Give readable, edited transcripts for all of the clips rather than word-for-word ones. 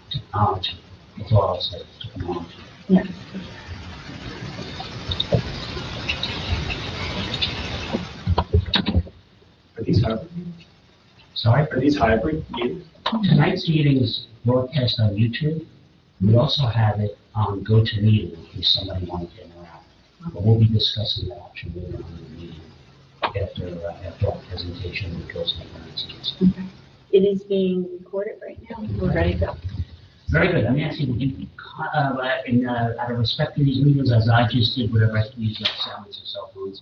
Technology. That's all I'll say. Technology. Yeah. Are these hybrid meetings? Sorry? Are these hybrid meetings? Tonight's meeting is broadcast on YouTube. We also have it on GoToMeeting in case somebody wanted to interact. But we'll be discussing that option later on in the meeting after our presentation with Girls and Parents. Okay. It is being recorded right now. We're ready to go. Very good. I'm asking you, out of respect to these meetings, as I just did with the rest of these silence and cell phones,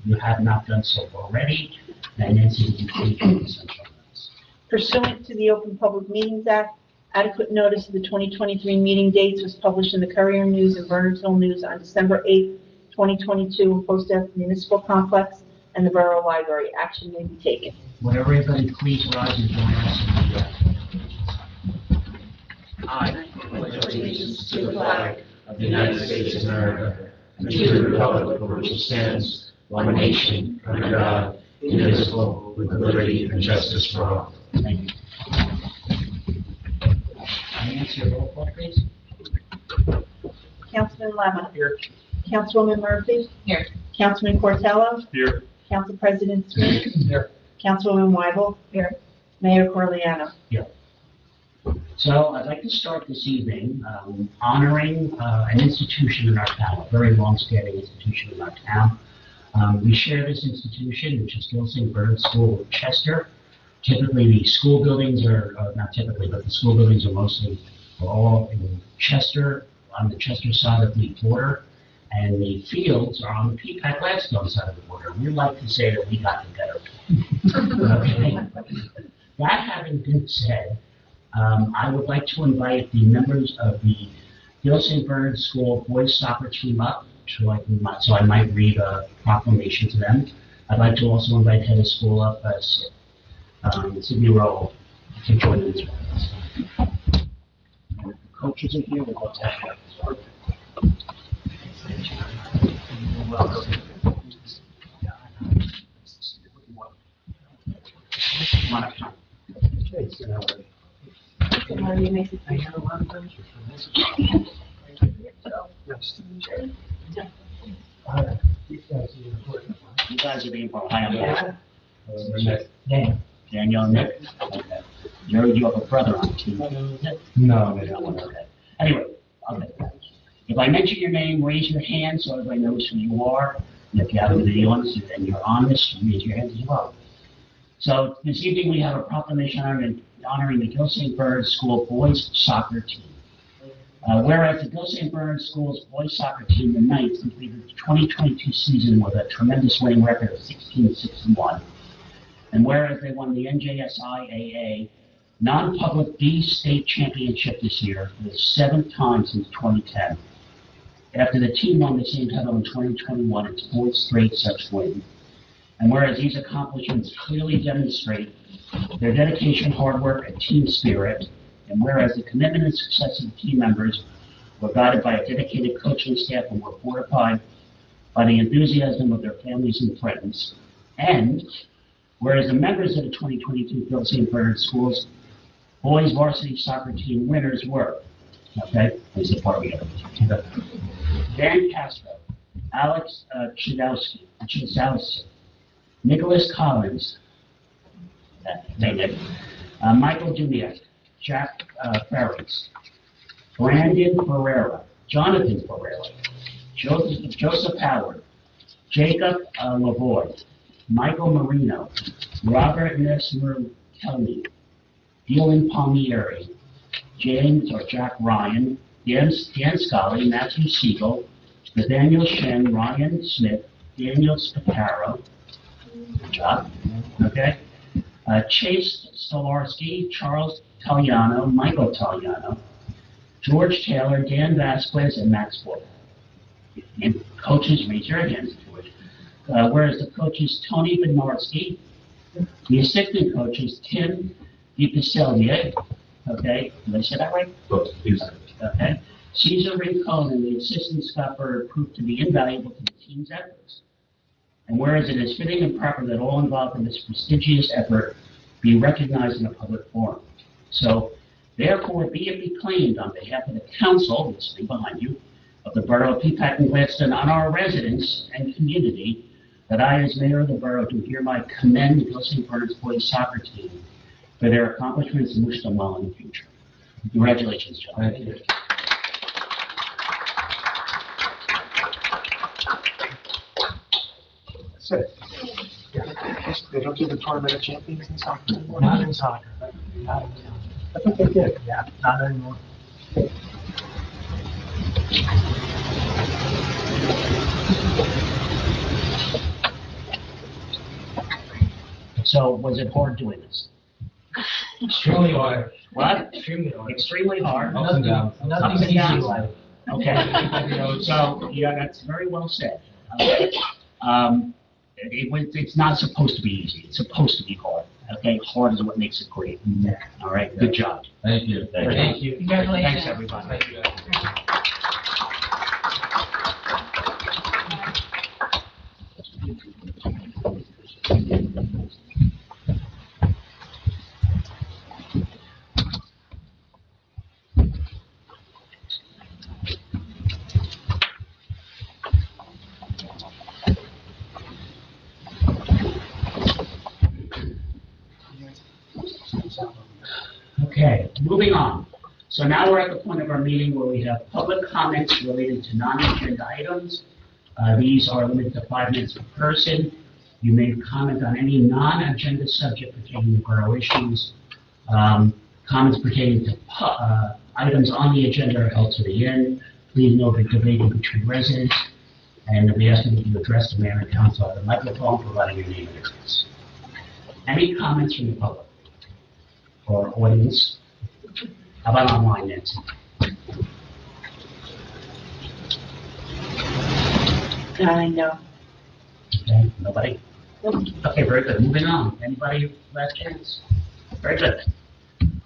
you have not done so already, and Nancy, would you please read the essential minutes? Pursuant to the Open Public Meetings Act, adequate notice of the 2023 meeting dates was published in the Courier News and Burnersville News on December 8, 2022, and posted at the Municipal Complex and the Borough Library. Action may be taken. Would everybody please rise and join us in the I pledge allegiance to the flag of the United States of America and to the republic for which it stands, one nation, under God, indivisible, with liberty and justice for all. Thank you. Nancy, roll call, please. Councilman Lemon. Here. Councilwoman Murphy. Here. Councilman Cortello. Here. Council President Smith. Here. Councilwoman Weibel. Here. Mayor Corleano. Yeah. So I'd like to start this evening honoring an institution in our town, a very long-standing institution in our town. We share this institution, which is Gilsing Bird School of Chester. Typically, the school buildings are, not typically, but the school buildings are all in Chester, on the Chester side of the border, and the fields are on the PEAPACK Gladstone side of the border. We like to say that we got the better. Okay. That having been said, I would like to invite the members of the Gilsing Bird School boys soccer team up so I might read a proclamation to them. I'd like to also invite head of school up, Sydney Rowe, to join in as well. And the coaches are here. We'll go to welcome. Come on up, Tom. How are you, Mason? You guys are being part. Hi, I'm Nick. Daniel and Nick. Okay. You have a brother on the team. No, they don't want to. Okay. Anyway, I'll get that. If I mention your name, raise your hand so everybody knows who you are. And if you have a video on this and you're on this, raise your hand as well. So this evening we have a proclamation honoring the Gilsing Bird School boys soccer team. Whereas the Gilsing Bird School's boys soccer team, the Knights, completed the 2022 season with a tremendous winning record of 16-6-1. And whereas they won the NJSIAA non-public B state championship this year for the 7th time since 2010. After the team won the same title in 2021, its 4th straight such win. And whereas these accomplishments clearly demonstrate their dedication, hard work, and team spirit, and whereas the commitment and success of the team members were guided by a dedicated coaching staff and were fortified by the enthusiasm of their families and friends, and whereas the members of the 2022 Gilsing Bird Schools boys varsity soccer team winners were, okay, this is the part we have. Dan Castro, Alex Chidowski, Nicholas Collins, Michael Dumiak, Jack Ferris, Brandon Ferreira, Jonathan Ferreira, Joseph Howard, Jacob Lavoie, Michael Marino, Robert Nesmer-Kelly, Dylan Palmieri, James or Jack Ryan, Dan Scully, Matthew Siegel, Nathaniel Shen, Ryan Smith, Daniel Spataro, good job, okay, Chase Stolarski, Charles Taliano, Michael Taliano, George Taylor, Dan Vasquez, and Max Ford. And coaches, raise your hands, George. Whereas the coaches, Tony Bednarski, the assistant coaches, Tim DiPaselier, okay? Did I say that right? Yes. Okay. Caesar Rincon and the assistant scupper proved to be invaluable to the team's efforts. And whereas it is fitting and proper that all involved in this prestigious effort be recognized in a public forum. So, therefore, be it reclaimed on behalf of the council, listening behind you, of the Borough of PEAPACK and Gladstone on our residents and community, that I, as mayor of the borough, do hereby commend the Gillis St. Bernard's boys soccer team for their accomplishments and wish them well in the future. Congratulations, John. Thank you. That's it. They don't do the tournament of champions in soccer? Not in soccer. Not in soccer. I think they did. Yeah, not anymore. So, was it hard doing this? Extremely hard. What? Extremely hard. Extremely hard. Ups and downs. Nothing's Ups and easy in downs. life. Okay. So, yeah, that's very well said. Okay. It's not supposed to be easy. It's supposed to be hard. Okay, hard is what makes it great. All right, good job. Thank you. Thank you. Thanks, everybody. Thank you. Okay, moving on. So now we're at the point of our meeting where we have public comments related to non-agenda items. These are limited to 5 minutes per person. You may comment on any non-agenda subject pertaining to borough issues. Comments pertaining to items on the agenda are held to the end. Please note that debating between residents, and we ask that you address the mayor and council at the microphone, providing your name and address. Any comments from the public or audience? How about online, Nancy? No. Okay, nobody? Okay, very good. Moving on. Anybody last chance? Very good.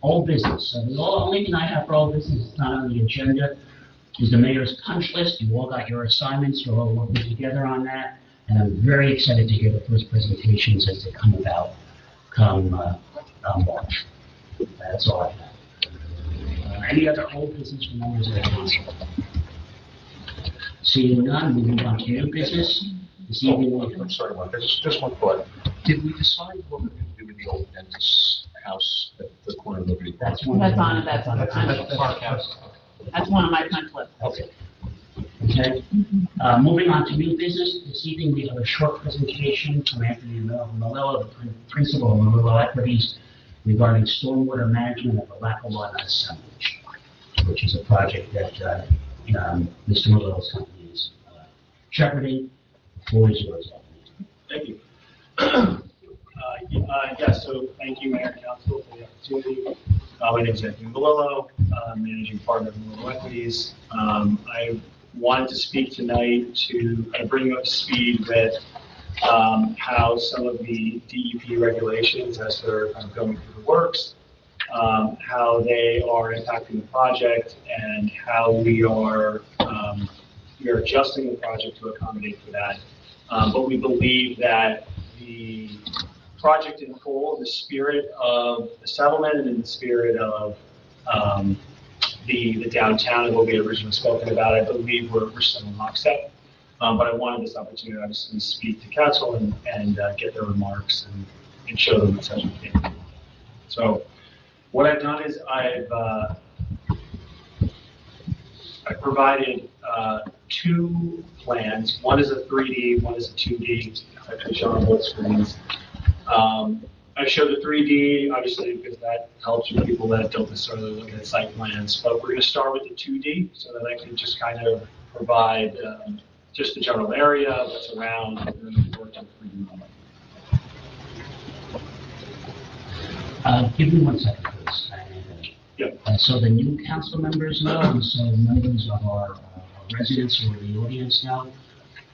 Old business. So the only thing I have for old business is not on the agenda is the mayor's punch list. You all got your assignments. You're all working together on that. And I'm very excited to hear the first presentations as they come about come March. That's all I have. Any other old business from members of the council? Seeing none, moving on to new business. This evening, I'm sorry, Mark, just one thought. Did we decide what we're going to do with the old dentist's house at the corner of Liberty? that's one. That's on the punch That's Park House. That's one of my punch lists. Okay. Okay. Moving on to new business, this evening we have a short presentation from Anthony Melillo, the principal of Melillo Equities, regarding stormwater management of the Lackawanna Assemblage, which is a project that Mr. Melillo's company is shepherding. The floor is yours, Anthony. Thank you. So thank you, Mayor and Council, for the opportunity. My name is Anthony Melillo, Managing Partner of Melillo Equities. I wanted to speak tonight to kind of bring you up to speed with how some of the DEP regulations, as they're kind of going through the works, how they are impacting the project, and how we are adjusting the project to accommodate for that. But we believe that the project in full, the spirit of the settlement and in the spirit of the downtown and what we had originally spoken about, I believe we're still in lockstep. But I wanted this opportunity, obviously, to speak to council and get their remarks and show them what's happening. So what I've done is I've provided 2 plans. One is a 3D, one is a 2D. I've actually shown on both screens. I showed the 3D, obviously, because that helps with people that don't necessarily look at site plans. But we're going to start with the 2D so that I can just kind of provide just the general area, what's around, and then work on 3D model. Give me 1 second, please. Yep. So the new council members know, and so members of our residents who are in the audience know,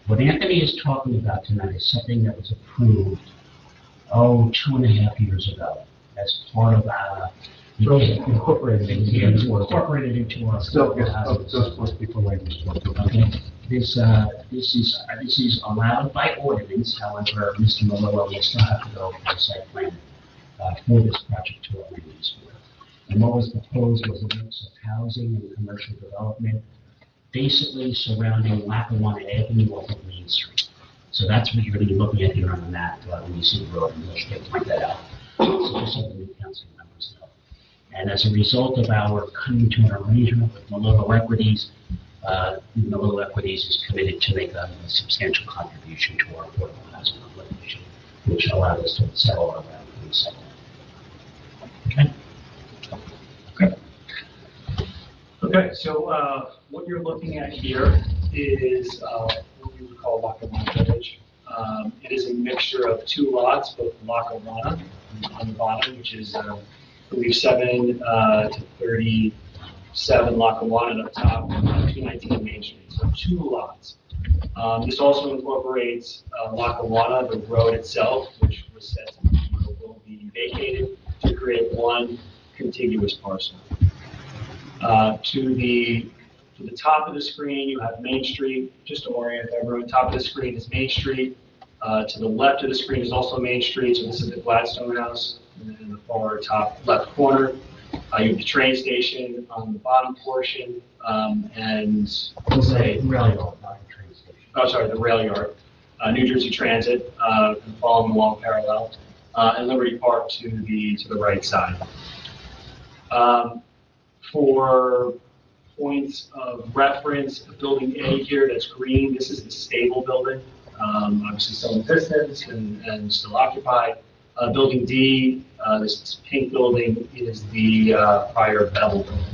what Anthony is talking about tonight is something that was approved, 2.5 years ago, as part of Incorporated into our. Incorporated into our. Still, housing. those supposed to be for land use. Okay, this is allowed by ordinance, however, Mr. Malillo will still have to go for a site plan, for this project to our land use board. And what was proposed was a mix of housing and commercial development, basically surrounding Lackawanna Avenue off of Main Street. So that's what you're gonna be looking at here on the map, when you see the road, and let's point that out. So just so the new council members know. And as a result of our coming to an arrangement with Malillo Equities, Malillo Equities is committed to make a substantial contribution to our affordable housing obligation, which allowed us to settle around the settlement. Okay? Okay. Okay, so what you're looking at here is what we would call Lackawanna Village. It is a mixture of two lots, both Lackawanna on the bottom, which is, I believe, 7 to 37 Lackawanna, and up top, 219 Main Street. So two lots. This also incorporates Lackawanna, the road itself, which was said to will be vacated to create one contiguous parcel. To the top of the screen, you have Main Street. Just to orient everyone, top of the screen is Main Street. To the left of the screen is also Main Street. So this is the Gladstone House in the far top left corner. You have the train station on the bottom portion, and let's say Rail yard, not a train station. oh, sorry, the rail yard, New Jersey Transit, following along parallel, and Liberty Park to the right side. For points of reference, building A here, that's green, this is the stable building, obviously still in existence and still occupied. Building D, this pink building is the prior Bevel building,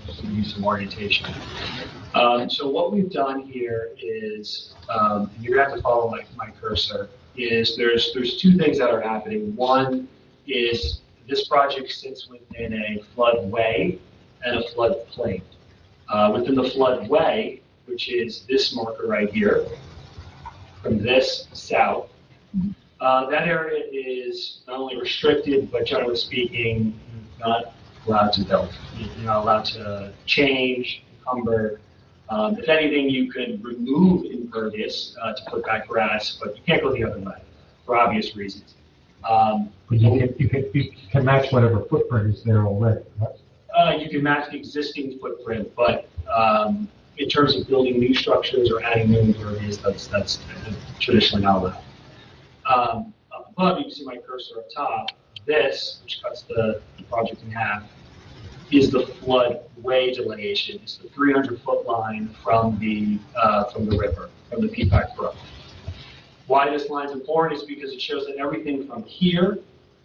just to give you some orientation. So what we've done here is, you're gonna have to follow my cursor, is there's two things that are happening. One is this project sits within a floodway and a floodplain. Within the floodway, which is this marker right here, from this south, that area is not only restricted, but generally speaking, not allowed to build. You're not allowed to change, encumber. If anything, you could remove impervious to put back grass, but you can't go the other way for obvious reasons. But you can match whatever footprint is there already, right? You can match the existing footprint, but in terms of building new structures or adding new impervious, that's traditionally not allowed. Up above, you can see my cursor up top. This, which cuts the project in half, is the floodway delineation. It's the 300-foot line from the river, from the PEAPACK Brook. Why this line is important is because it shows that everything from here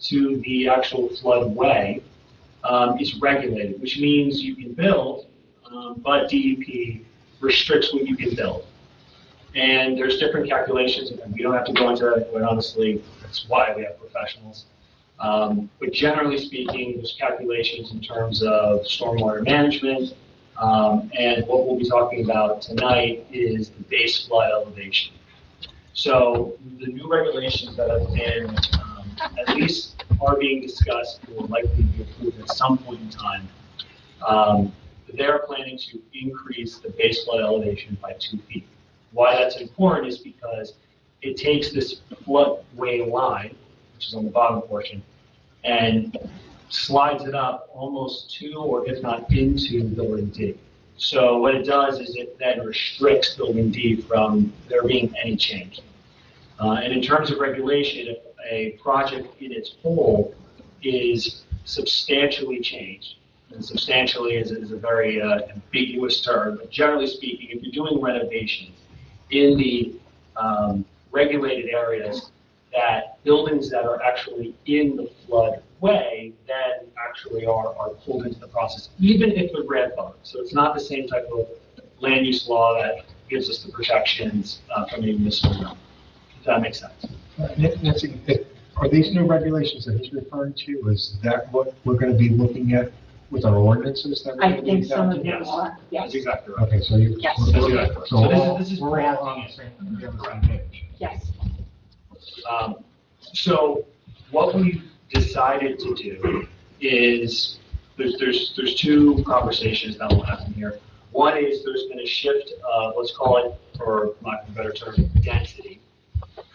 to the actual floodway is regulated, which means you can build, but DEP restricts what you can build. And there's different calculations, and we don't have to go into that, but honestly, that's why we have professionals. But generally speaking, there's calculations in terms of stormwater management, and what we'll be talking about tonight is the base flood elevation. So the new regulations that have been, at least are being discussed, will likely be approved at some point in time. They're planning to increase the base flood elevation by 2 feet. Why that's important is because it takes this floodway line, which is on the bottom portion, and slides it up almost to, or if not into, building D. So what it does is it then restricts building D from there being any change. And in terms of regulation, if a project in its whole is substantially changed, and substantially is a very ambiguous term, but generally speaking, if you're doing renovations in the regulated areas, that buildings that are actually in the floodway then actually are pulled into the process, even if they're grandfathered. So it's not the same type of land use law that gives us the protections from the municipal realm. If that makes sense. Nancy, are these new regulations that he's referring to, is that what we're going to be looking at with our ordinances? That I think some of them Yes. are, yes, That's exactly right. Okay, so you. Yes. That's exactly right. So So this is we're all on the same page. yes. So what we've decided to do is there's two conversations that will happen here. One is there's been a shift of, let's call it, for lack of a better term, density,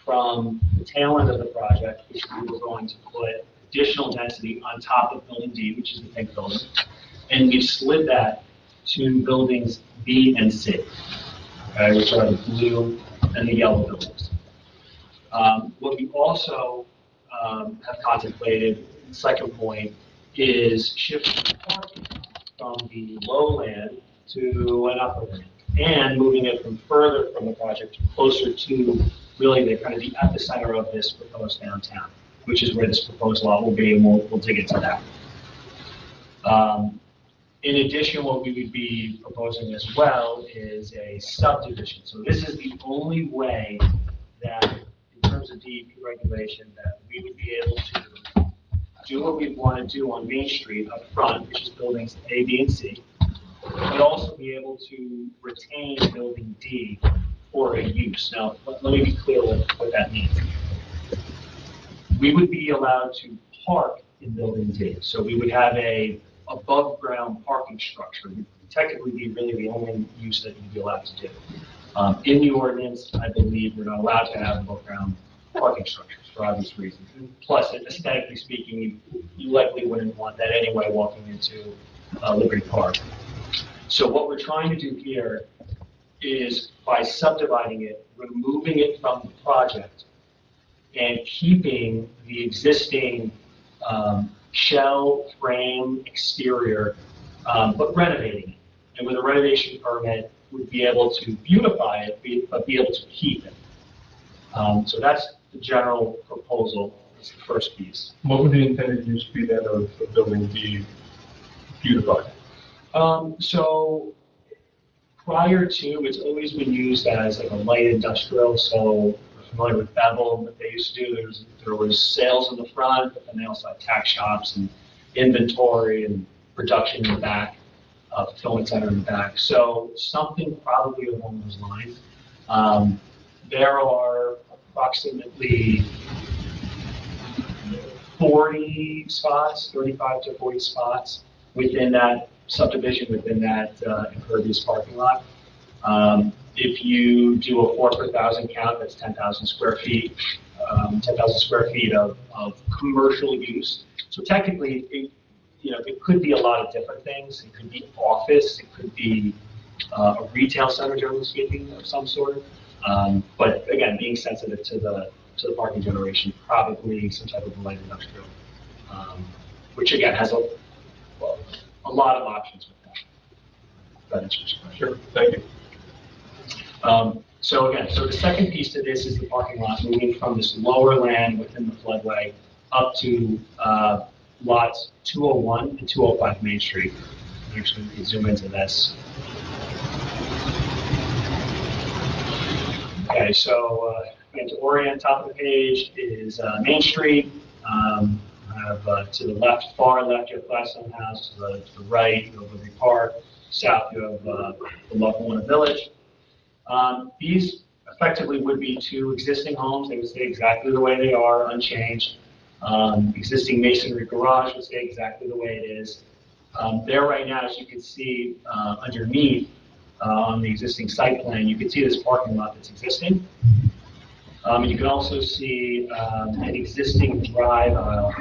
from the tail end of the project, which we were going to put additional density on top of building D, which is the pink building, and we've slid that to buildings B and C, okay, which are the blue and the yellow buildings. What we also have contemplated, the second point, is shifting parking from the lowland to an upperland, and moving it from further from the project closer to really the kind of the epicenter of this proposed downtown, which is where this proposed lot will be, and we'll dig into that. In addition, what we would be proposing as well is a subdivision. So this is the only way that, in terms of DEP regulation, that we would be able to do what we want to do on Main Street up front, which is buildings A, B, and C, but also be able to retain building D for a use. Now, let me be clear what that means. We would be allowed to park in building D. So we would have a above ground parking structure. It would technically be really the only use that you'd be allowed to do. In the ordinance, I believe we're not allowed to have above ground parking structures for obvious reasons. And plus, aesthetically speaking, you likely wouldn't want that anyway walking into Liberty Park. So what we're trying to do here is, by subdividing it, removing it from the project and keeping the existing shell frame exterior, but renovating it. And with a renovation permit, we'd be able to beautify it, but be able to keep it. So that's the general proposal. That's the first piece. What would the intended use be then of building D beautified? So prior to, it's always been used as like a light industrial. So we're familiar with Bevel, what they used to do. There was sales in the front, but then they also had tax shops and inventory and production in the back, fulfillment center in the back. So something probably along those lines. There are approximately 40 spots, 35 to 40 spots within that subdivision, within that impervious parking lot. If you do a 4 per 1,000 count, that's 10,000 square feet, 10,000 square feet of commercial use. So technically, it could be a lot of different things. It could be office, it could be a retail center, generally speaking, of some sort. But again, being sensitive to the parking generation, probably some type of light industrial, which again has a lot of options with that. That answers your question. Sure, thank you. So again, the second piece to this is the parking lot, moving from this lower land within the floodway up to lots 201 and 205 Main Street. Actually, we can zoom into this. Okay, so to orient, top of the page is Main Street. I have to the left, far left, you have Gladstone House. To the right, you have Liberty Park. South, you have the Lackawanna Village. These effectively would be two existing homes. They would stay exactly the way they are, unchanged. Existing masonry garage would stay exactly the way it is. There right now, as you can see underneath on the existing site plan, you can see this parking lot that's existing. And you can also see an existing drive aisle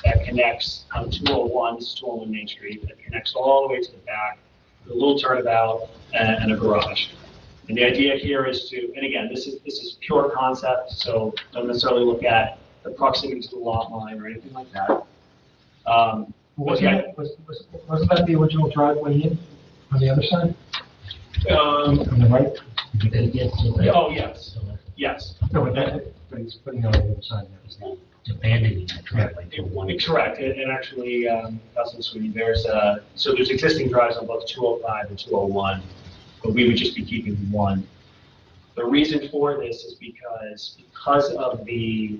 that connects on 201, this is 201 Main Street, that connects all the way to the back, with a little turnabout and a garage. And the idea here is to, and again, this is pure concept, so don't necessarily look at the proximity to the lot line or anything like that. Wasn't that the original driveway in on the other side? On the right? Oh, yes, yes. No, but he's putting it on the other side now, isn't he? Abandoning the driveway to one. Correct, and actually, Councilman Sweeney, there's existing drives on both 205 and 201, but we would just be keeping one. The reason for this is because of the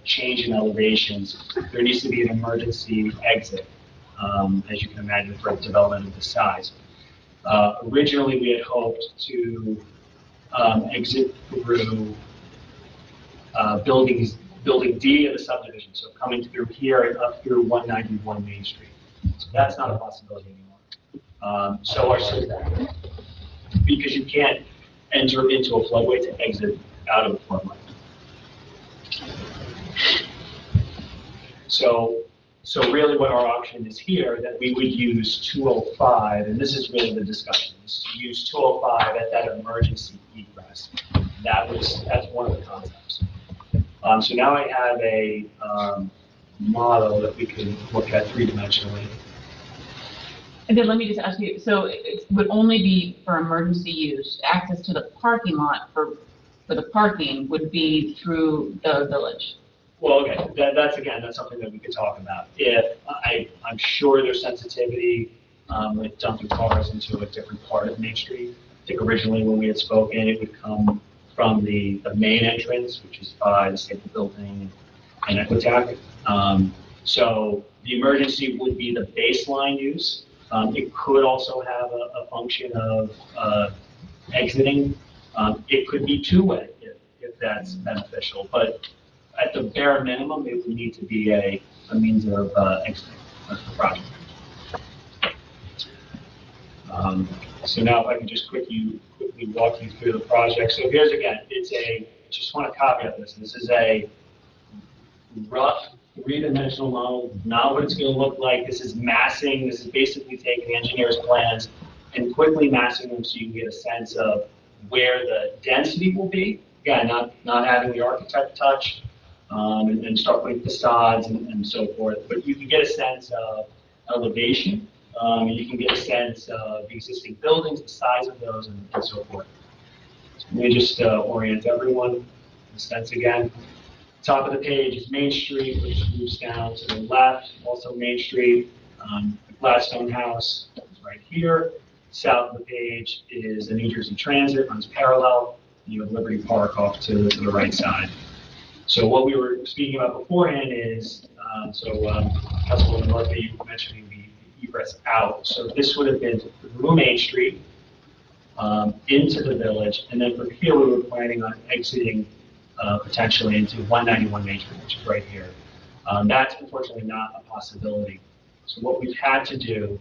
change in elevations, there needs to be an emergency exit, as you can imagine, for a development of this size. Originally, we had hoped to exit through building D of the subdivision, so coming through here and up through 191 Main Street. So that's not a possibility anymore. So our setback, because you can't enter into a floodway to exit out of the floodway. So really what our option is here, that we would use 205, and this is really the discussion, is to use 205 at that emergency egress. That's one of the concepts. So now I have a model that we can look at three-dimensionally. And then let me just ask you, so it would only be for emergency use, access to the parking lot for the parking would be through the village? Well, okay, that's something that we could talk about. If I'm sure there's sensitivity with dumping cars into a different part of Main Street. I think originally when we had spoken, it would come from the main entrance, which is by the Staple Building and Equitac. So the emergency would be the baseline use. It could also have a function of exiting. It could be two-way if that's beneficial, but at the bare minimum, it would need to be a means of exiting the project. So now if I can just quickly walk you through the project. So here's again, just want to caveat this. This is a rough three-dimensional model, not what it's going to look like. This is massing. This is basically taking the engineer's plans and quickly massing them so you can get a sense of where the density will be. Again, not having the architect touch and start putting facades and so forth, but you can get a sense of elevation. You can get a sense of the existing buildings, the size of those, and so forth. So let me just orient everyone in a sense again. Top of the page is Main Street, which moves down to the left. Also Main Street, the Gladstone House is right here. South of the page is the New Jersey Transit, runs parallel. You have Liberty Park off to the right side. So what we were speaking about beforehand is, Councilwoman Murphy mentioning the egress out. So this would have been through Main Street, into the village, and then from here we were planning on exiting potentially into 191 Main Street, which is right here. That's unfortunately not a possibility. So what we've had to do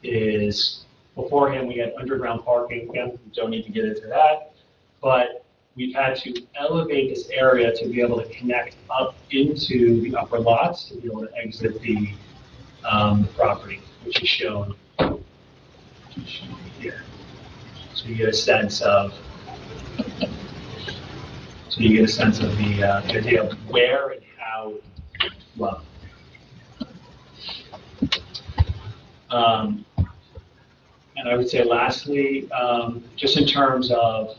is, beforehand we had underground parking. Again, we don't need to get into that, but we've had to elevate this area to be able to connect up into the upper lots to be able to exit the property, which is shown here. So you get a sense of the idea of where and how low. And I would say lastly, just in terms of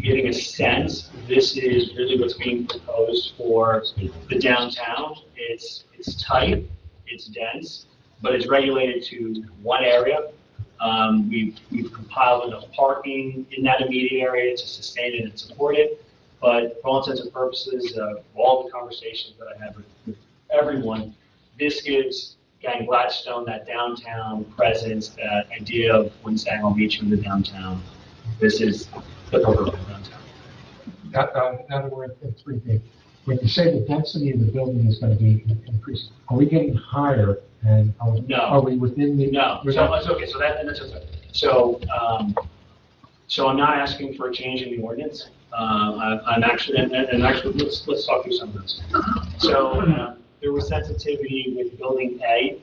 getting a sense, this is really what's being proposed for the downtown. It's tight, it's dense, but it's regulated to one area. We've compiled enough parking in that immediate area to sustain it and support it. But for all intents and purposes, all the conversations that I had with everyone, this gives, again, Gladstone that downtown presence, that idea of when Saginaw Beach in the downtown. This is the perfect downtown. Now that we're in 3D, when you say the density of the building is going to be increased, are we getting higher? And are we within the? No. So that's okay. That's okay. So I'm not asking for a change in the ordinance. I'm actually, let's talk through some of those. So there was sensitivity with building A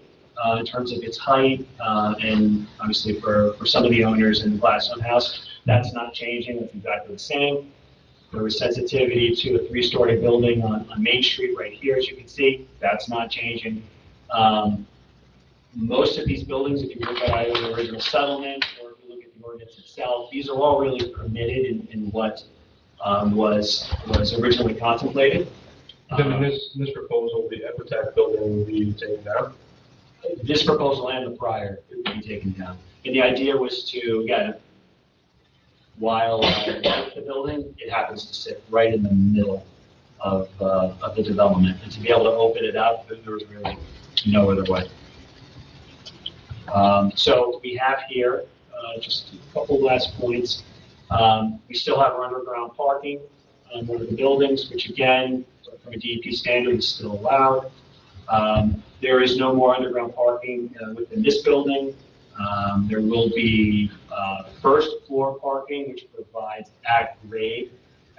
in terms of its height, and obviously for some of the owners in the Gladstone House, that's not changing. It's exactly the same. There was sensitivity to a 3-story building on Main Street right here, as you can see. That's not changing. Most of these buildings, if you look at either the original settlement or if you look at the ordinance itself, these are all really permitted in what was originally contemplated. Then in this proposal, the Equitac building will be taken down? This proposal and the prior would be taken down. And the idea was to, again, while the building, it happens to sit right in the middle of the development. And to be able to open it up, there was really no other way. So we have here just a couple last points. We still have our underground parking on one of the buildings, which again, from a DEP standard, is still allowed. There is no more underground parking within this building. There will be first floor parking, which provides at-grade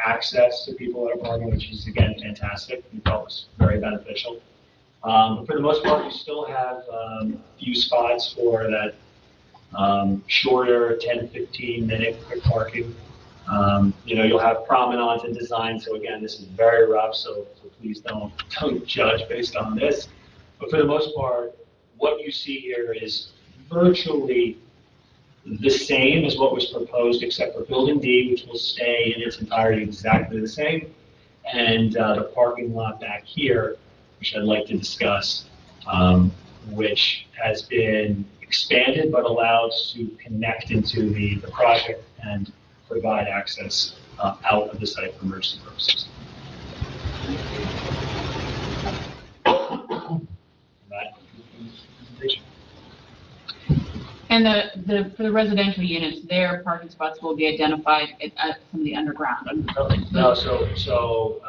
access to people that are parking, which is, again, fantastic. We felt was very beneficial. But for the most part, we still have a few spots for that shorter 10, 15-minute quick parking. You'll have promenades and designs. So again, this is very rough, so please don't judge based on this. But for the most part, what you see here is virtually the same as what was proposed, except for Building D, which will stay in its entirety exactly the same, and the parking lot back here, which I'd like to discuss, which has been expanded but allowed to connect into the project and provide access out of the site for emergency purposes. And for the residential units, their parking spots will be identified at some of the underground in the building. No, so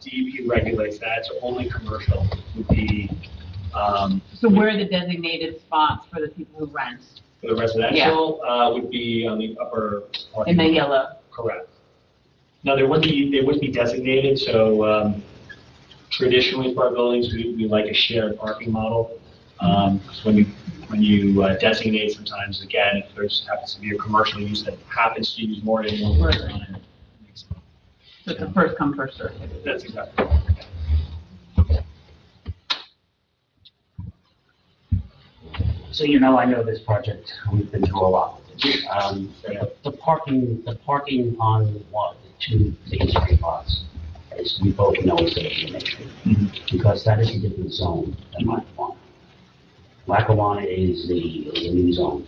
DEP regulates that, so only commercial would be. So where are the designated spots for the people who rent? For the residential, would be on the upper parking In the lot. yellow? Correct. No, they wouldn't be designated, so traditionally for our buildings, we like a shared parking model. So when you designate sometimes, again, if there's happens to be a commercial use that happens to use more than one person. So it's a first come, first served. That's exactly right. So I know this project, we've been through a lot. The parking on what, the two Main Street lots, as we both know is going to be Main Street, because that is a different zone than Lackawanna. Lackawanna is a new zone,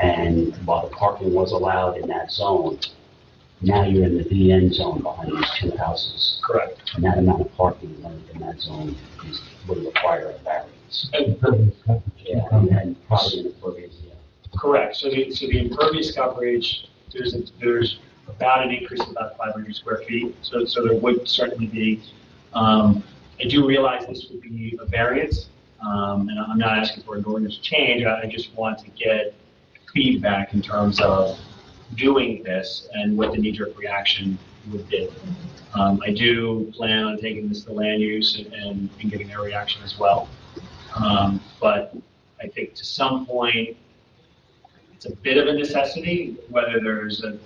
and while the parking was allowed in that zone, now you're in the BN zone behind these two houses. Correct. And that amount of parking in that zone would require a variance. Yeah, and probably an impervious, yeah. Correct. So the impervious coverage, there's about an increase of about 500 square feet. So there would certainly be. I do realize this would be a variance, and I'm not asking for an ordinance change. I just want to get feedback in terms of doing this and what the knee-jerk reaction would be. I do plan on taking this to land use and getting their reaction as well. But I think to some point, it's a bit of a necessity, whether there's the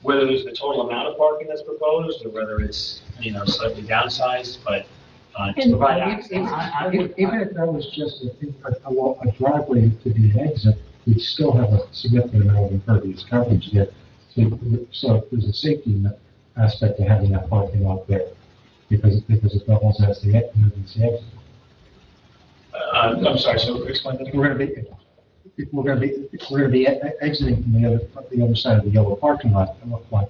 total amount of parking that's proposed, or whether it's, slightly downsized, but to provide access. Even if that was just a driveway to the exit, we'd still have a significant amount of impervious coverage there. So there's a safety aspect to having that parking lot there, because it doubles as the exit. I'm sorry, so explain that again. We're going to be exiting from the other side of the yellow parking lot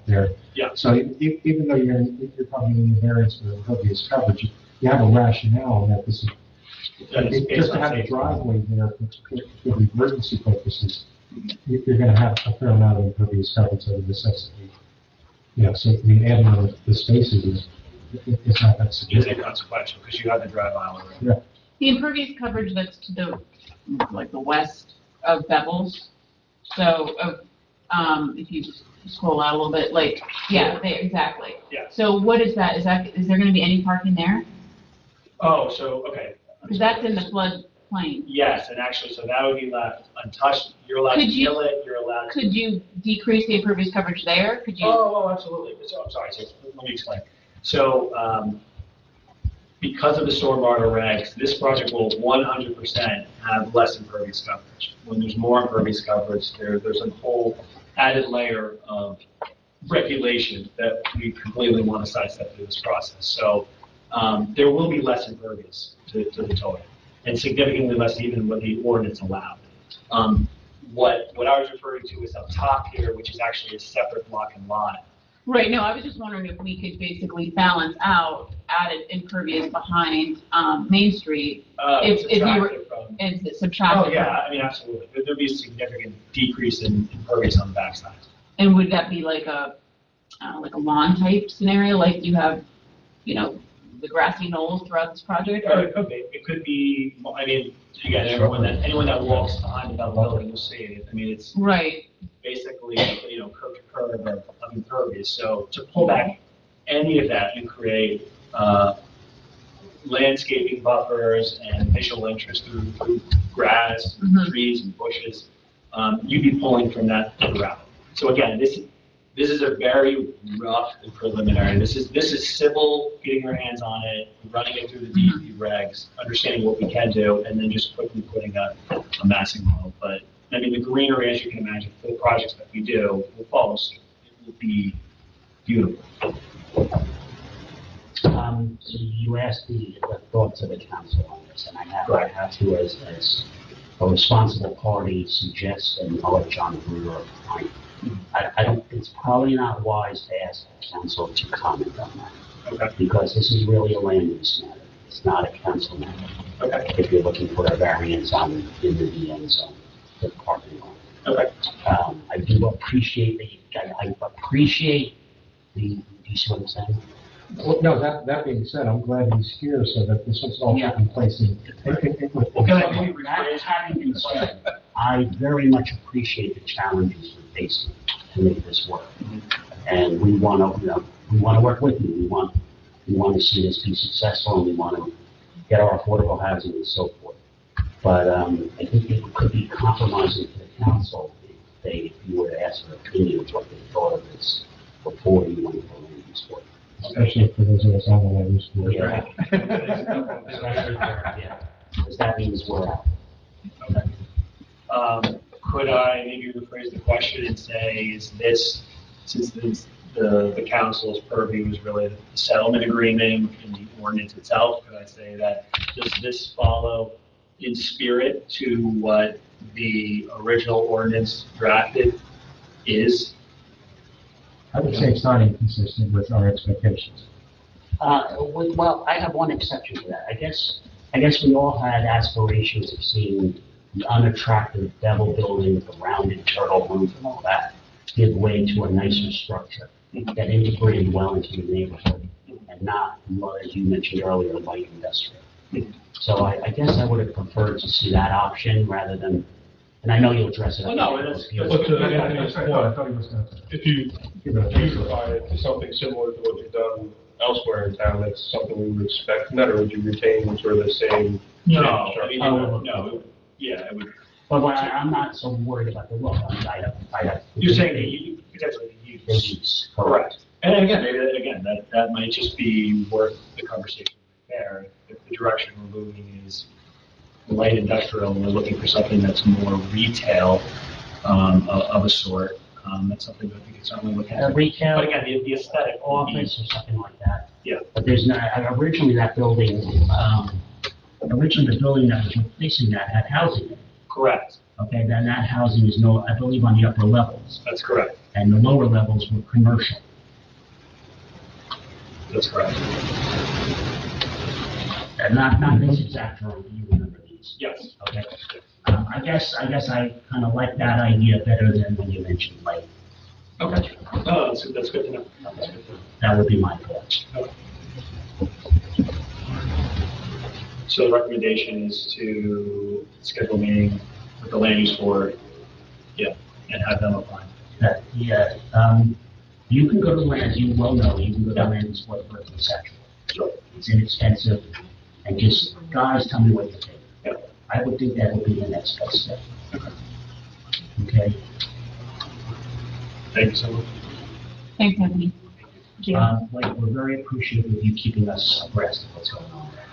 there. Yeah. So even though you're probably in the variance for impervious coverage, you have a rationale that this is just to have a driveway there for the emergency purposes. You're going to have a fair amount of impervious coverage out of necessity. So adding on the spaces is not that significant. Is inconsequential because you have the drive aisle already. Yeah. The impervious coverage that's to the west of Bevel's. So if you scroll out a little bit, exactly. Yeah. So what is that? Is there going to be any parking there? Oh, so okay. Because that's in the floodplain. Yes, and actually, so that would be left untouched. You're allowed to kill it. You're allowed. Could you decrease the impervious coverage there? Could you? Oh, absolutely. So I'm sorry. So let me explain. So because of the stormwater regs, this project will 100% have less impervious coverage. When there's more impervious coverage, there's a whole added layer of regulation that we completely want to sidestep through this process. So there will be less impervious to the total, and significantly less even what the ordinance allowed. What I was referring to is up top here, which is actually a separate block and lot. Right, no, I was just wondering if we could basically balance out added impervious behind Main Street. If you were, and subtract. Oh, yeah, I mean, absolutely. There'd be a significant decrease in impervious on the backside. And would that be like a lawn type scenario, like you have, the grassy knolls throughout this project? Or it could be, I mean, again, anyone that walks behind the Bell building will see it. I mean, it's Right. basically, curb to curb of impervious. So to pull back any of that and create, landscaping buffers and visual interest through grass, Mhm. trees and bushes, you'd be pulling from that route. So again, this is a very rough and preliminary. This is civil, getting our hands on it, running it through the DEP regs, understanding what we can do, and then just quickly putting a massing model. But I mean, the greenery, as you can imagine, for the projects that we do, will follow suit. It will be beautiful. So you asked the thoughts of the council on this, and I have to, as a responsible party, suggest, and I'll let John Brewer opine. I don't, it's probably not wise to ask the council to comment on that. Okay. Because this is really a land use matter. It's not a council matter. Okay. If you're looking for a variance in the DN zone, the parking lot. Okay. I do appreciate do you see what I'm saying? Well, no, that being said, I'm glad he's here so that this is all taking place in. Well, can I maybe That rephrase? having been said, I very much appreciate the challenges we're facing to make this work. And we want to work with you. We want to see this be successful, and we want to get our affordable housing and so forth. But I think it could be compromising to the council if you were to ask their opinion of what they thought of this before you went for land use work. Especially for those of us on the land use board. Yeah. Because that means we're out. Could I maybe rephrase the question and say, is this, since the council's purview is really the settlement agreement and the ordinance itself, could I say that, does this follow in spirit to what the original ordinance drafted is? I would say it's not inconsistent with our expectations. Well, I have one exception to that. I guess we all had aspirations of seeing the unattractive devil building with the rounded turtle roof and all that give way to a nicer structure that integrated well into the neighborhood and not, as you mentioned earlier, light industrial. So I guess I would have preferred to see that option rather than, and I know you'll address it. Well, no, that's I thought he was going to. If you beautify it to something similar to what you've done elsewhere in town, that's something we would expect from that, or would you retain sort of the same? No, I mean, Oh. no, yeah, it would. But I'm not so worried about the look. I have. You're saying that you potentially use. The use, Correct. And again, that might just be worth the conversation there. If the direction we're moving is light industrial, and we're looking for something that's more retail of a sort, that's something that we could certainly look at. Retail. But again, the aesthetic Office or something like that. Yeah. But there's not, originally that building, originally the building that was replacing that had housing in it. Correct. Okay, then that housing is no, I believe on the upper levels, That's correct. and the lower levels were commercial. That's correct. And not this exact term, you remember these. Yes. Okay. I guess I kind of like that idea better than when you mentioned light. Okay. Oh, that's good to know. Okay. That would be my thought. Okay. So the recommendation is to schedule a meeting with the land use board, yeah, and have them apply. You can go to land, as you well know, you can go to land use board for a conceptual. Sure. It's inexpensive, and just, guys, tell me what you think. Yeah. I would think that would be the next best step. Okay? Thank you so much. Thanks, Anthony. Like, we're very appreciative of you keeping us abreast of what's going on there.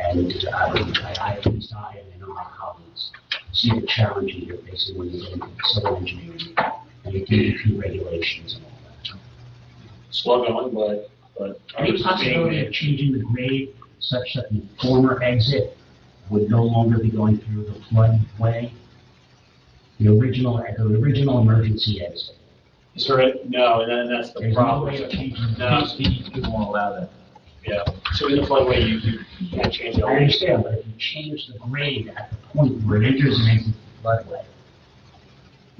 And I at least I and our colleagues see the challenges you're facing when you get into civil engineering and the DEP regulations and all that. Slow going, but. Any possibility of changing the grade such that the former exit would no longer be going through the floodway? The original emergency exit. No, and then that's the There's no problem. way of changing. No, DEP won't allow that. Yeah, so in the floodway, you can't change it. I understand, but if you change the grade at the point where it enters and exits the floodway,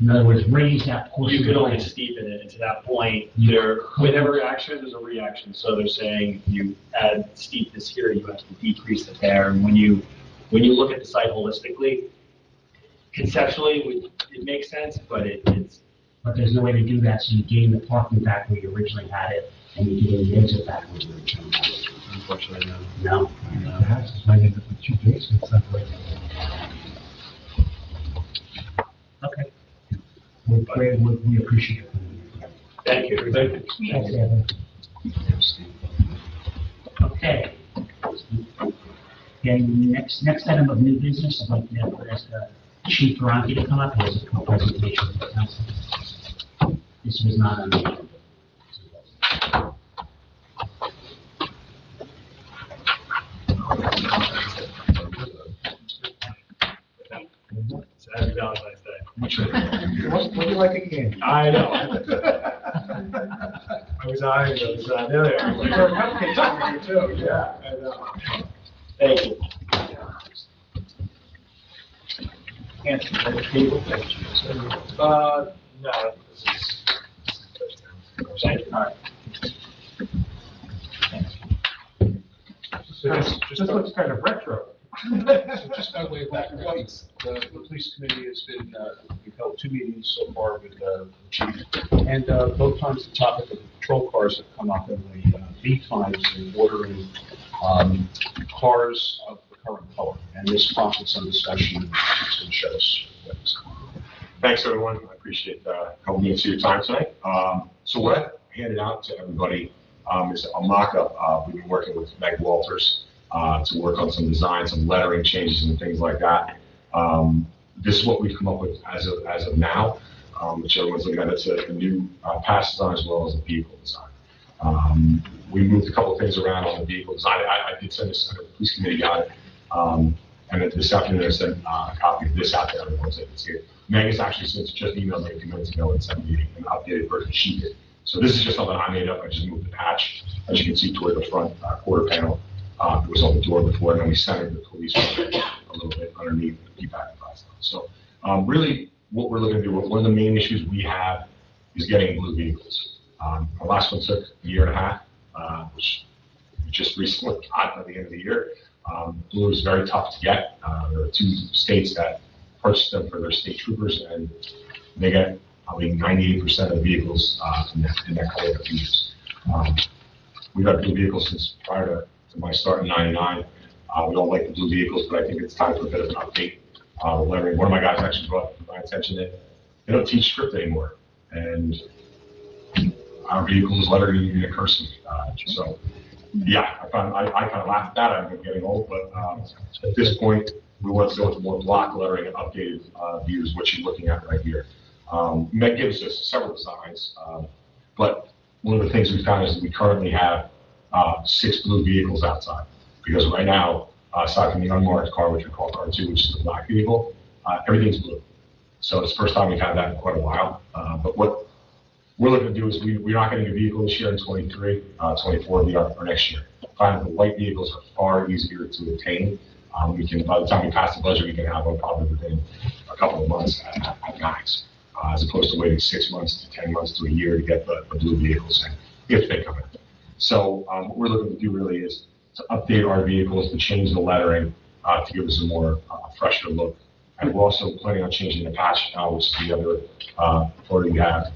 In other words, raise that portion. You of could the only land. steepen it, and to that point, with every action, there's a reaction. So they're saying you add steepness here, you have to decrease it there. And when you look at the site holistically, conceptually, it makes sense, but it's. But there's no way to do that, so you gain the parking back where you originally had it, and you gain the exit back where you originally had it. Unfortunately, No. The house is made into two basements, that way. Okay. We appreciate it. Thank you. Thanks, Evan. Okay. Okay, next item of new business, I'd like to ask Chief Ronki to come up and give a presentation for the council. This was not on the agenda. So happy Valentine's Day. What do you like again? I know. I was eyeing those, there they are. There are cupcakes over here too, Yeah, I know. Thank you. No, this is. Thank you. All right. This looks kind of retro. So just by way of background, the police committee has been, we've held 2 meetings so far with the chief. And both times the topic of patrol cars have come up, and the lead times in ordering cars of the current color. And this prompted some discussion. It's going to show us what is going on. Thanks, everyone. I appreciate a couple minutes of your time tonight. So what I've handed out to everybody is a mock-up. We've been working with Meg Walters to work on some designs, some lettering changes and things like that. This is what we've come up with as of now, which everyone's looking at. It's the new pass design as well as the vehicle design. We moved a couple things around on the vehicle design. I did send this to the police committee, got it. And then this afternoon, I sent a copy of this out to everyone so they can see it. Meg has actually since just emailed me a few minutes ago and sent me an updated version she did. So this is just something I made up. I just moved the patch, as you can see, toward the front quarter panel. It was on the door before, and then we centered the police a little bit underneath the PEAPACK and GLADSTONE. So really, what we're looking to do, one of the main issues we have is getting blue vehicles. Our last one took a year and a half, which we just recently got by the end of the year. Blue is very tough to get. There are 2 states that purchase them for their state troopers, and they get probably 98% of the vehicles in that color that we use. We've had blue vehicles since prior to my start in '99. We don't like the blue vehicles, but I think it's time for a bit of an update. Lettering. One of my guys actually brought to my attention that they don't teach script anymore, and our vehicle is lettered in a cursive. So, yeah, I kind of laughed at that. I'm getting old, but at this point, we want to go with more block lettering and updated views, which you're looking at right here. Meg gives us several designs, but one of the things we found is that we currently have 6 blue vehicles outside, because right now, aside from the unmarked car, which we call car 2, which is the black vehicle, everything's blue. So it's the first time we've had that in quite a while. But what we're looking to do is we're not getting a vehicle this year in 23, 24 will be our next year. Finally, the white vehicles are far easier to obtain. We can, by the time we pass the budget, we can have them probably within a couple of months at max, as opposed to waiting 6 months to 10 months to a year to get the blue vehicles in, if they come in. So what we're looking to do really is to update our vehicles, to change the lettering, to give us a more fresher look. And we're also planning on changing the patch, which is the other photo we have.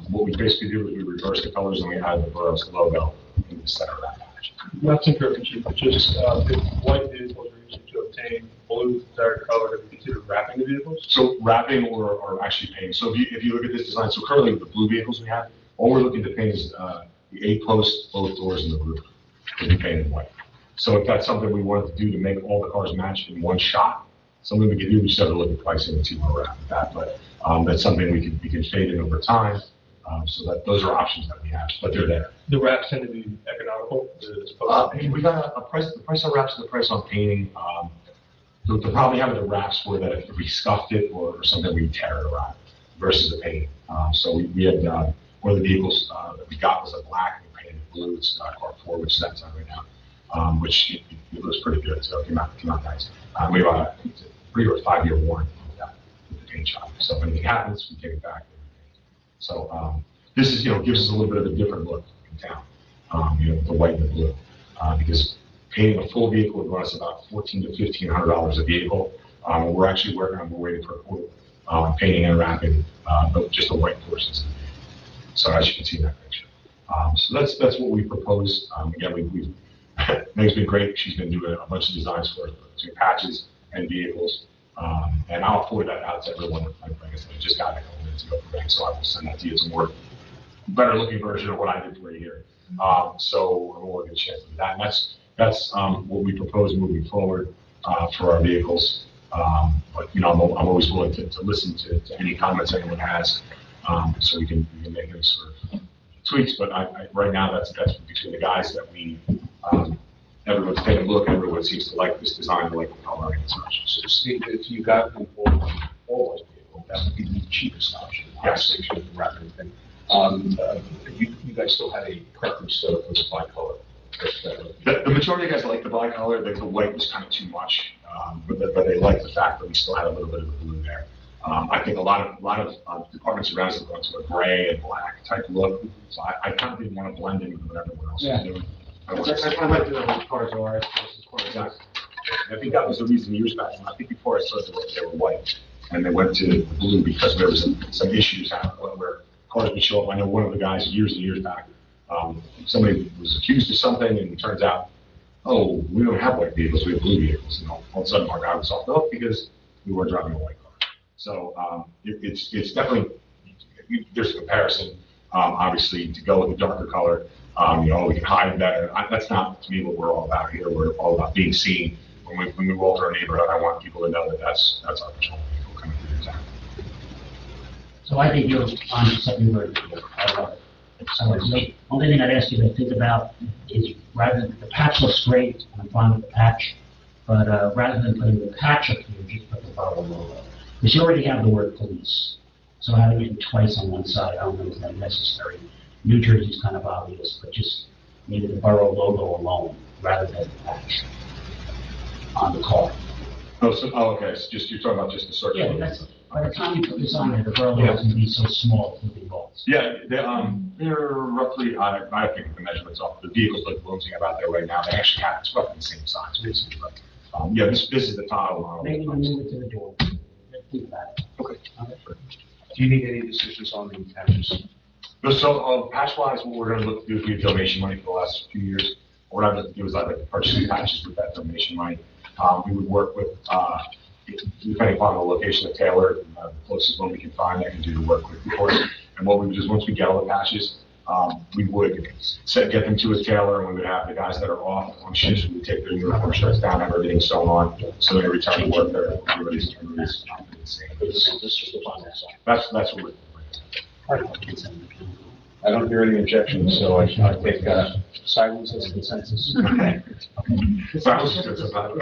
What we basically do is we reverse the colors and we add the Burroughs logo in the center of that patch. Not to interrupt you, Chief, but just if white vehicles are easy to obtain, blue desired color, have you considered wrapping the vehicles? So wrapping or actually painting. So if you look at this design, so currently with the blue vehicles we have, all we're looking to paint is the 8 posts, both doors, and the roof to be painted white. So if that's something we wanted to do to make all the cars match in one shot, something we could do. We just have to look at pricing and see where we're at with that. But that's something we can fade in over time. So that those are options that we have, but they're there. The wraps tend to be economical. As opposed to We got a price. The price on wraps and the price on painting. The problem we have with the wraps were that if we scuffed it or something, we'd tear it around versus the paint. So we had one of the vehicles that we got was a black and painted blue. It's car 4, which is that time right now, which it looks pretty good. So it came out nice. We have a 3 or 5 year warranty with that. paint job. So if anything happens, we take it back. So this is, gives us a little bit of a different look in town, the white and the blue, because painting a full vehicle would run us about $1,400 to $1,500 a vehicle. We're actually we're waiting for a quote on painting and wrapping just the white portions. So as you can see in that picture. So that's what we propose. Again, Meg's been great. She's been doing a bunch of designs for patches and vehicles. And I'll forward that out to everyone. Like I said, I just got it a couple minutes ago from Meg, so I will send that to you. It's a more better looking version of what I did for you here. So we'll get a chance to do that. And that's what we propose moving forward for our vehicles. But I'm always willing to listen to any comments anyone has, so we can make any sort of tweaks. But right now that's between the guys that we. Everyone's taking a look. Everyone seems to like this design, like the coloring and such. So Steve, if you got an all-white vehicle, that would be the cheapest option. Yes. Obviously, the wrapping thing. You guys still had a preference for the bicolor. The majority of guys like the bicolor. The white was kind of too much, but they like the fact that we still had a little bit of the blue there. I think a lot of departments around us have gone to a gray and black type look. So I kind of didn't want to blend in with what everyone else was doing. I like to know what cars are versus cars. Exactly. I think that was the reason years back. I think before I started they were white, and they went to blue because there was some issues happening where cars would show up. I know one of the guys years and years back, somebody was accused of something, and it turns out, oh, we don't have white vehicles, we have blue vehicles. And all of a sudden, our guy was off the hook because we weren't driving a white car. So it's definitely there's a comparison. Obviously, to go with the darker color. We can hide better. That's not, to me, what we're all about here. We're all about being seen. When we roll through our neighborhood, I want people to know that that's our patrol vehicle coming through the town. So I think you're on something very good. I love it. The only thing I'd ask you to think about is rather than the patch looks great, and I'm fine with the patch, but rather than putting the patch up here, just put the borough logo. Because you already have the word police. So having it twice on one side, I don't know if that's necessary. New Jersey's kind of obvious, but just maybe the borough logo alone, rather than the patch on the car. Okay. So you're talking about just the circle. Yeah, that's, by the time you put this on there, the borough logo can be so small, it can be bolts. Yeah, they're roughly, I think the measurements off, the vehicles like the ones you have out there right now, they actually have, it's roughly the same size, basically. But, this is the tile model. Maybe we move it to the door. Think about it. Okay. Do you need any decisions on the patches? So patch-wise, what we're going to look to do is we have donation money for the last few years. What I'd like to do is I'd like to purchase the patches with that donation money. We would work with, depending upon the location of Taylor, the closest one we can find that can do the work with, of course. And what we would do is once we get all the patches, we would get them to a tailor, and we would have the guys that are off on shifts, we would take their uniform shirts down, have everything sewn on, so they return to work there, everybody's the same. That's what we're doing. I don't hear any objections, so I take silence as a consensus. Silence is good sometimes.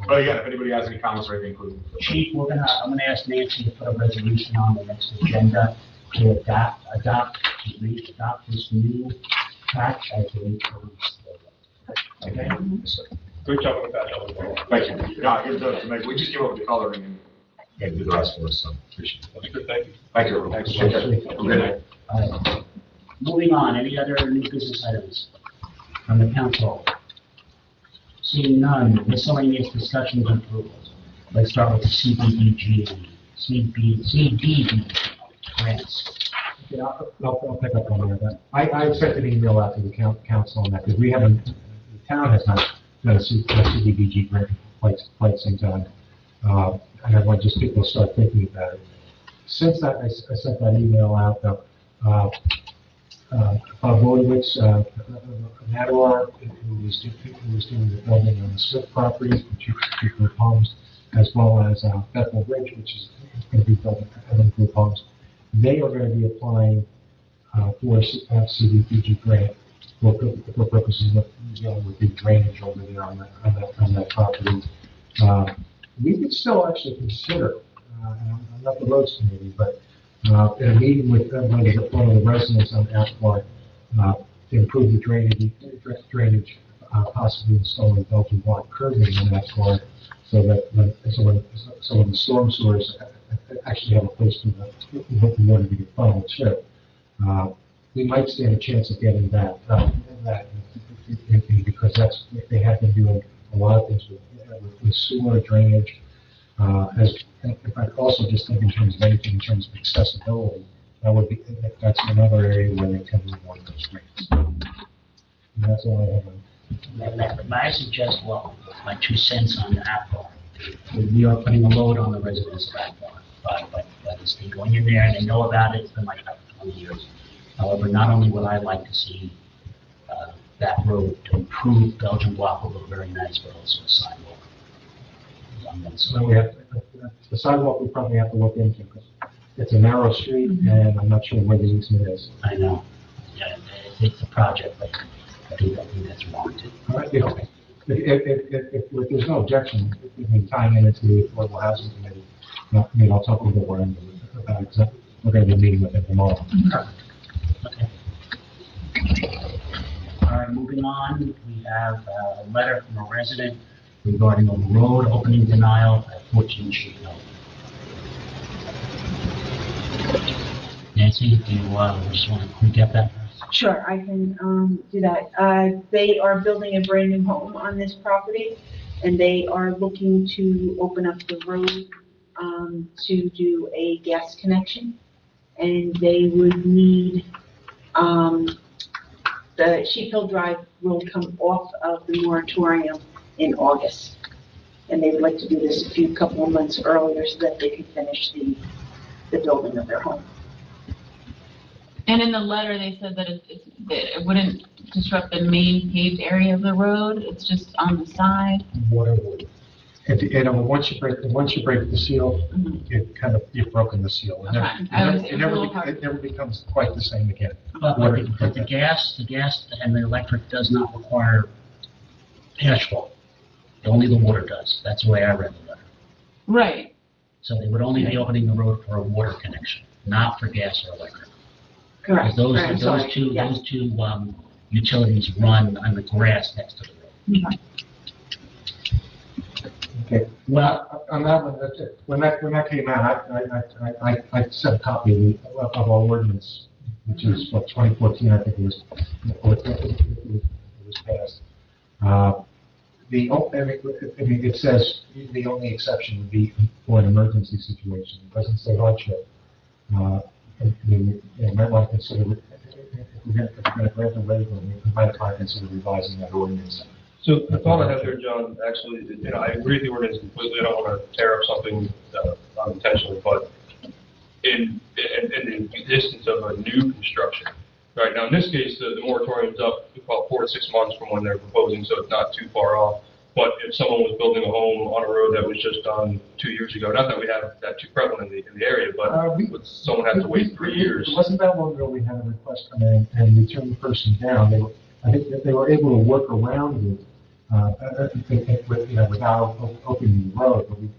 But again, if anybody has any comments or anything, including. Chief, I'm gonna ask Nancy to put a resolution on the next agenda to adopt this new patch as a police logo. Okay? Great job with that. Thank you. Yeah, it does, Meg. We just came up with the coloring and did the rest for us, so appreciate it. Thank you. Thank you, everyone. Good night. Moving on, any other new business items from the council? Seeing none, miscellaneous discussions and approvals. Let's start with the CDBG grants. Yeah, I'll pick up on that. I sent an email out to the council on that, because the town has not done a CDBG grant quite some time. And I want just people to start thinking about it. Since that, I sent that email out, Bob Wojewicz, Matador, who was doing the building on the Swift property, which is Group Homes, as well as Bethel Bridge, which is going to be built at Group Homes. They are going to be applying for a CDBG grant for purposes of dealing with the drainage over there on that property. We could still actually consider, I'm not the roads committee, but in a meeting with one of the residents on Ashmore, to improve the drainage, possibly installing Belgian block curbing on that part, so that when the storm sewers actually have a place for the water to get funneled to. We might stand a chance of getting that, because they have been doing a lot of things with sewer drainage, and if I also just think in terms of anything, in terms of accessibility, that's another area where they tend to want those rates. And that's all I have on. May I suggest, well, my 2 cents on that part? We are putting a load on the residents of that part, but it's been going in there, and they know about it, it's been like that for 20 years. However, not only would I like to see that road to improve, Belgian block will look very nice, but also a sidewalk. So we have, the sidewalk we probably have to look into, because it's a narrow street, and I'm not sure where the easement is. I know. Yeah, it's a project, but I think that's warranted. All right, if there's no objection, we can tie in into the Affordable Housing Committee. I'll talk a little bit more about it, because we're going to be meeting with them tomorrow. Okay. All right, moving on, we have a letter from a resident regarding a road opening denial at 14 Street Hill. Nancy, do you just want to recap that? Sure, I can do that. They are building a brand new home on this property, and they are looking to open up the road to do a gas connection. And they would need, the Sheep Hill Drive will come off of the moratorium in August. And they would like to do this a couple of months earlier so that they can finish the building of their home. And in the letter, they said that it wouldn't disrupt the main paved area of the road, it's just on the side. Water would. And once you break the seal, you've broken the seal. It never becomes quite the same again. But the gas and the electric does not require asphalt. Only the water does. That's the way I read the letter. Right. So they would only be opening the road for a water connection, not for gas or electric. Correct. Because those two utilities run on the grass next to the road. Okay. Well, on that one, that's it. When that came out, I sent a copy of our ordinance, which is 2014, I think it was passed. It says the only exception would be for an emergency situation. It doesn't say hardship. You might want to consider, if we're going to grant a waiver, we might try to consider revising that ordinance. So the thought I have there, John, actually, I agree with the ordinance completely. I don't want to tear up something unintentionally, but in the existence of a new construction. Right now, in this case, the moratorium's up about 4 to 6 months from when they're proposing, so it's not too far off. But if someone was building a home on a road that was just done 2 years ago, not that we have that too prevalent in the area, but someone had to wait 3 years. It wasn't that long ago we had a request come in and we turned the person down. I think that they were able to work around it, without opening the road, but we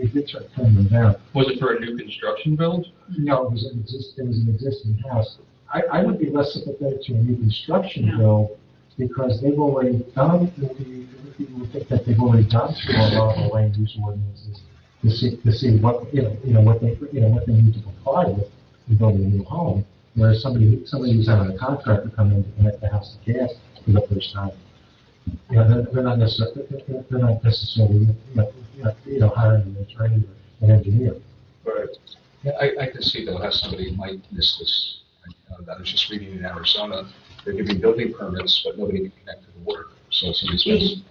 did turn them down. Was it for a new construction build? No, it was an existing house. I would be less sympathetic to a new construction bill because they've already done, you would think that they've already done through a lot of the land use ordinances to see what, what they need to comply with in building a new home. Whereas somebody who's having a contractor come in to connect the house to gas for the first time, they're not necessarily hiring an attorney or an engineer. Right. Yeah, I can see though how somebody might miss this. I was just reading in Arizona, they're giving building permits, but nobody can connect to the water. So somebody spends.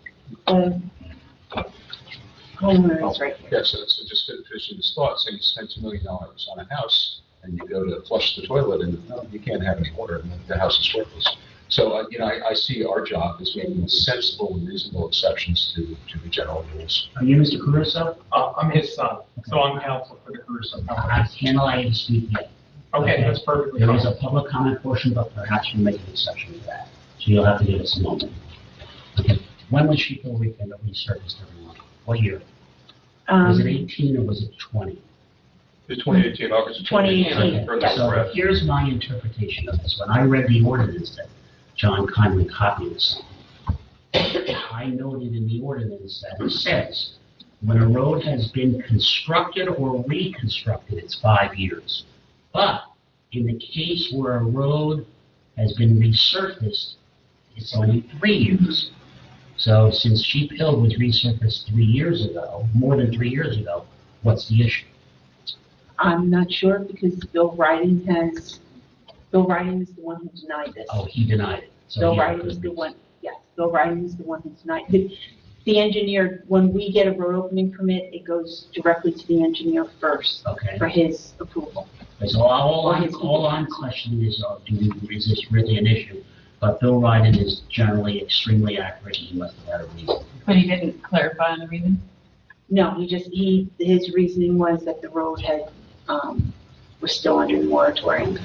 Homeowners right here. Yeah, so just to finish this thought, say you spend $2 million on a house and you go to flush the toilet and you can't have any water and the house is worthless. So, I see our job as making sensible and reasonable exceptions to the general rules. Are you Mr. Caruso? I'm his son, so I'm counsel for the Caruso I company. can't allow you to speak yet. Okay, that's perfectly There is fine. a public comment portion, but perhaps we'll make an exception to that. So you'll have to give us a moment. Okay. When was Sheep Hill Weekend resurfaced everyone? What year? Was it 18 or was it 20? It's 2018, August of 2018. 2018. So here's my interpretation of this. When I read the ordinance that John kindly copied us, I noted in the ordinance that it says When a road has been constructed or reconstructed, it's 5 years. But in the case where a road has been resurfaced, it's only 3 years. So since Sheep Hill was resurfaced 3 years ago, more than 3 years ago, what's the issue? I'm not sure because Bill Writing is the one who denied this. Oh, he denied it. So Bill he Writing is the one, yes, Bill Writing is the one who denied it. The engineer, when we get a road opening permit, it goes directly to the engineer first Okay. for his approval. So all I'm questioning is this really an issue? But Bill Ryden is generally extremely accurate. He must have had a reason. But he didn't clarify on the reason? No, his reasoning was that the road was still under the moratorium.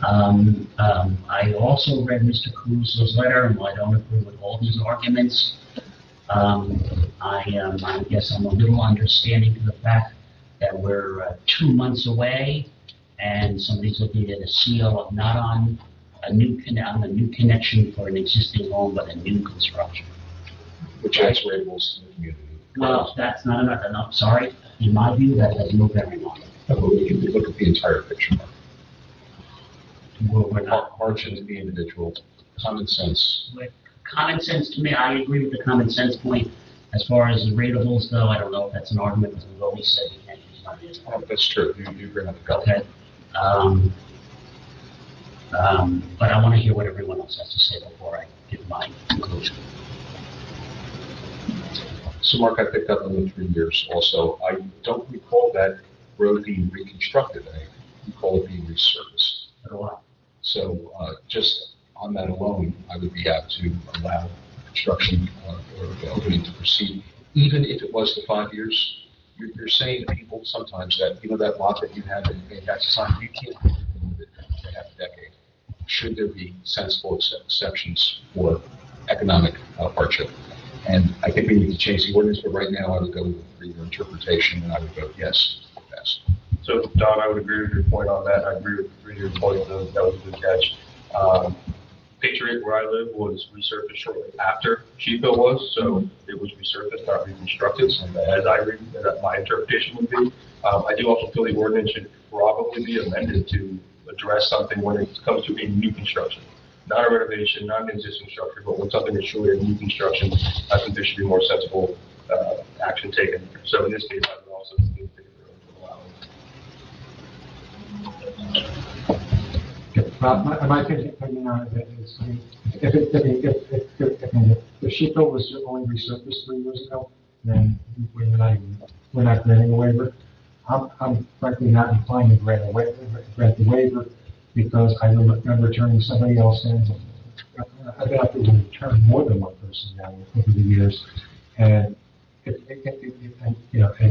I also read Mr. Caruso's letter, and I don't agree with all his arguments. I guess I'm a little understanding to the fact that we're 2 months away, and somebody's looking at a CO of not on a new connection for an existing home, but a new construction. Which adds variables to the community. Well, that's not enough. No, sorry. In my view, that has no bearing on it. You look at the entire picture. We're not. Hardship to the individual, common sense. Common sense to me, I agree with the common sense point. As far as the ratables go, I don't know if that's an argument, because we've always said you can't use money as Oh, that's true. You agree on the okay. But I want to hear what everyone else has to say before I give my conclusion. So Mark, I picked up on the 3 years also. I don't recall that road being reconstructed. I recall it being resurfaced. So just on that alone, I would be apt to allow construction or the opening to proceed, even if it was the 5 years. You're saying to people sometimes that, that lot that you have in tax sign, you can't move it for half a decade. Should there be sensible exceptions for economic hardship? And I think we need to change the ordinance, but right now I would go with your interpretation, and I would vote yes. Yes. So, Don, I would agree with your point on that. I agree with your point, that was a good catch. Patriot, where I live, was resurfaced shortly after Sheep Hill was, so it was resurfaced, not reconstructed, and as I read, my interpretation would be. I do also feel the ordinance should probably be amended to address something when it comes to a new construction. Not a renovation, not an existing structure, but when something is truly a new construction, I think there should be more sensible action taken. So in this case, I would also think that My opinion on it is, if Sheep Hill was only resurfaced 3 years ago, then we're not granting a waiver. I'm frankly not inclined to grant the waiver, because I remember turning somebody else in. I've been able to return more than one person now over the years, and as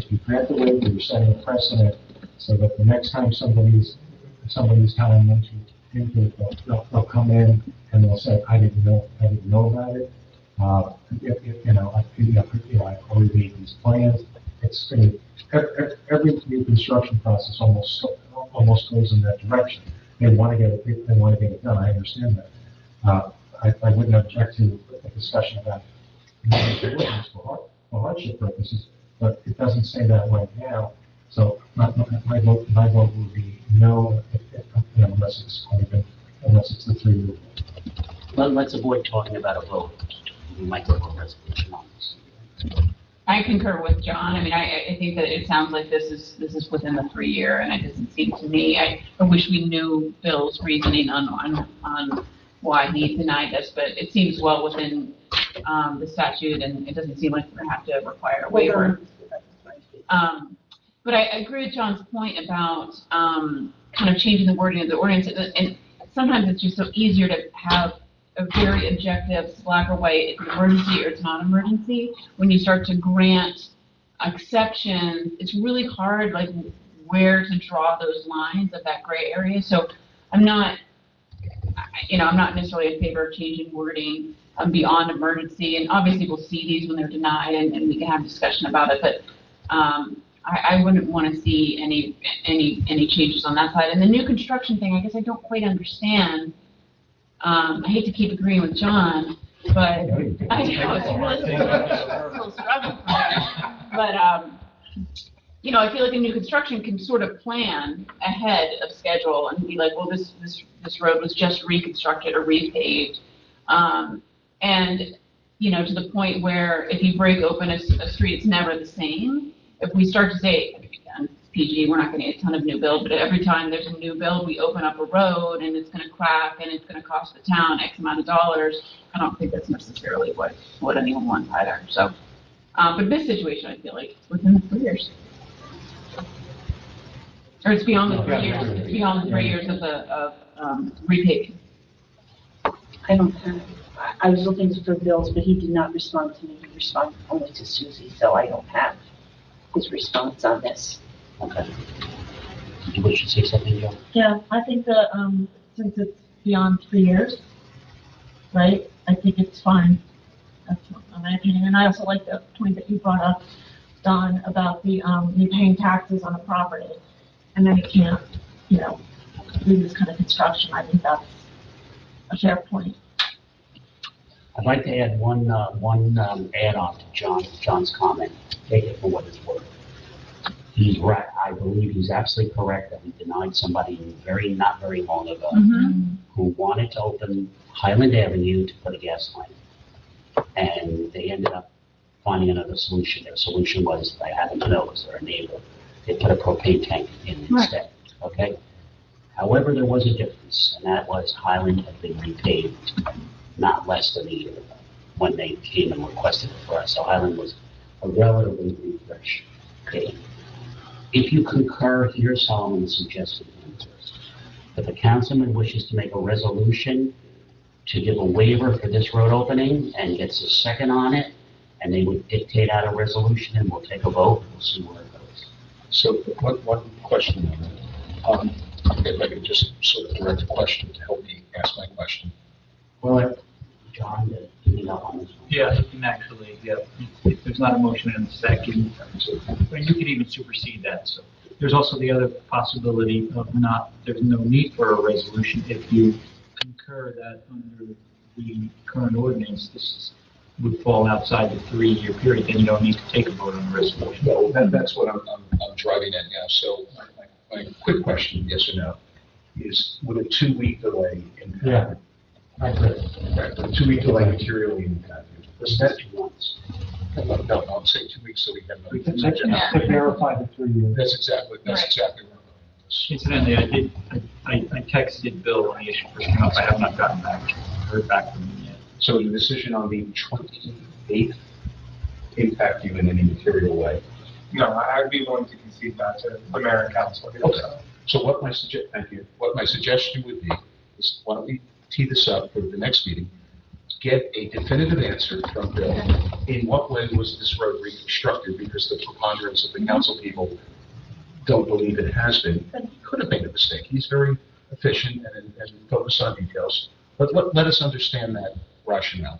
you grant the waiver, you're setting a precedent so that the next time somebody's tying into it, they'll come in and they'll say, I didn't know about it. I already made these plans. It's every new construction process almost goes in that direction. They want to get it done. I understand that. I wouldn't object to a discussion about for hardship purposes, but it doesn't say that right now. So my vote would be no, unless it's the 3 year. Well, let's avoid talking about a vote. We might work on resolution on this. I concur with John. I mean, I think that it sounds like this is within the 3 year, and it doesn't seem to me. I wish we knew Bill's reasoning on why he denied this, but it seems well within the statute, and it doesn't seem like we're going to have to require a waiver. But I agree with John's point about kind of changing the wording of the ordinance, and sometimes it's just so easier to have a very objective, black or white, it's an emergency or it's not emergency. When you start to grant exceptions, it's really hard, like, where to draw those lines of that gray area. So I'm not necessarily in favor of changing wording beyond emergency, and obviously we'll see these when they're denied, and we can have a discussion about it, but I wouldn't want to see any changes on that side. And the new construction thing, I guess I don't quite understand. I hate to keep agreeing with John, but I know it's really a little struggle for me. But you know, I feel like a new construction can sort of plan ahead of schedule and be like, well, this road was just reconstructed or repaved, and you know, to the point where if you break open a street, it's never the same. If we start to say, again, PG, we're not going to get a ton of new build, but every time there's a new build, we open up a road and it's going to crack and it's going to cost the town X amount of dollars. I don't think that's necessarily what anyone wants either. So, but this situation, I feel like it's within the 3 years. Or it's beyond the 3 years. It's beyond the 3 years of repaving. I don't have, I was looking for bills, but he did not respond to me. He responded only to Susie, so I don't have his response on this. Okay. Did you wish to say something, Joe? Yeah, I think that, since it's beyond 3 years, right, I think it's fine. That's my opinion. And I also like the point that you brought up, Don, about the, you paying taxes on a property, and then you can't, you know, do this kind of construction. I think that's a fair point. I'd like to add one add-on to John's comment. Take it for what it's worth. He's right. I believe he's absolutely correct that we denied somebody not very long ago who wanted to open Highland Avenue to put a gas line. And they ended up finding another solution. Their solution was, I happen to know because they're a neighbor, they put a propane tank in instead. Okay? However, there was a difference, and that was Highland had been repaved not less than a year ago when they came and requested it for us. So Highland was a relatively refresh paved. If you concur, here's Solomon's suggested answer. If the councilman wishes to make a resolution to give a waiver for this road opening and gets a second on it, and they would dictate out a resolution and we'll take a vote, we'll see where it goes. So one question on that. If I could just sort of direct a question to help me ask my question. Well, John, give me up on this one. Yeah, you can actually, if there's not a motion and a second, or you could even supersede that. So there's also the other possibility of there's no need for a resolution if you concur that under the current ordinance, this would fall outside the 3-year period, then you don't need to take a vote on the resolution. Well, that's what I'm driving at now. So my quick question, yes or no, is would a 2-week delay impact? Yeah. I agree. Right, would a 2-week delay materially impact it? This is 2 months. No, I'm saying 2 weeks so we have. We can verify the 3 years. That's exactly where I'm going with this. Incidentally, I texted Bill when the issue first came up. I have not heard back from him yet. So the decision on the 28th impact you in any material way? No, I'd be willing to concede that to the mayor and council. Okay. So thank you. What my suggestion would be is why don't we tee this up for the next meeting, get a definitive answer from Bill. In what way was this road reconstructed? Because the preponderance of the council people don't believe it has been, and he could have made a mistake. He's very efficient and focused on details. But let us understand that rationale.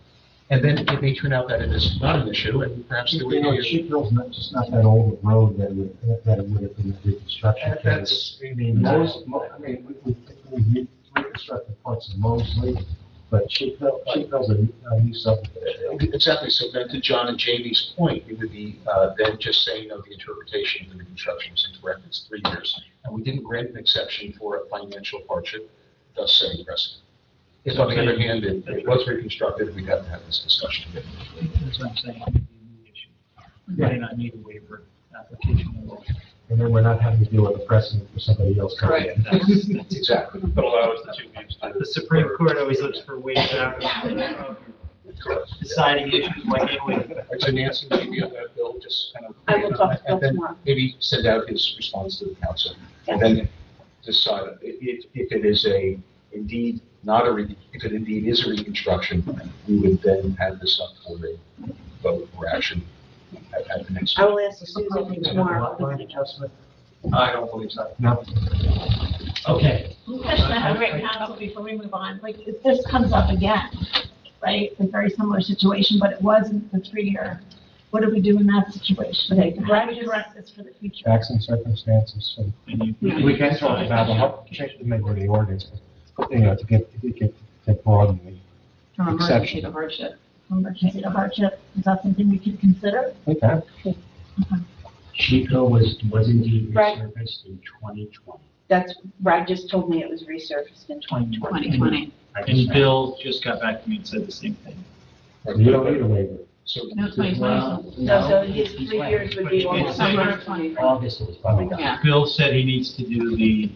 And then it may turn out that it is not an issue, and perhaps there would be. Sheepville's not that old a road that it would have been a reconstruction. We reconstructed parts of Mosley, but Sheepville's a new subdivision. Exactly. So then to John and Jamie's point, it would be then just saying, no, the interpretation of the reconstruction is incorrect. It's 3 years. And we didn't grant an exception for a financial hardship, thus setting precedent. If on the other hand, it was reconstructed, we'd have to have this discussion again. That's what I'm saying. It would be a new issue. We may not need a waiver application at all. And then we're not having to deal with a precedent for somebody else coming in. That's Exactly. But allow us the 2 weeks. The Supreme Court always looks for ways out of deciding issues like anyway. So Nancy, maybe on that bill, just kind of. I will talk to Bill and then tomorrow. maybe send out his response to the council. And then decide if it is indeed is a reconstruction, we would then have this up for a vote or action at the next. I will ask Susan tomorrow. I don't believe so. No. Okay. Question I have right now before we move on, like, if this comes up again, right, a very similar situation, but it wasn't the 3-year, what do we do in that situation? Okay, How do we correct this for the future? Facts and circumstances. So we can talk about change the ordinance, but to get broadly from emergency to hardship. Emergency to hardship, is that something we could consider? Okay. Chico was indeed Right. resurfaced in 2020. That's, Brad just told me it was resurfaced in 2020. 2020. And Bill just got back to me and said the same thing. You don't need a waiver. So, No, 2020. Well, No, so his he's 3 right. years would be almost. Summer of 20. August it was probably done. Yeah. Bill said he needs to do the,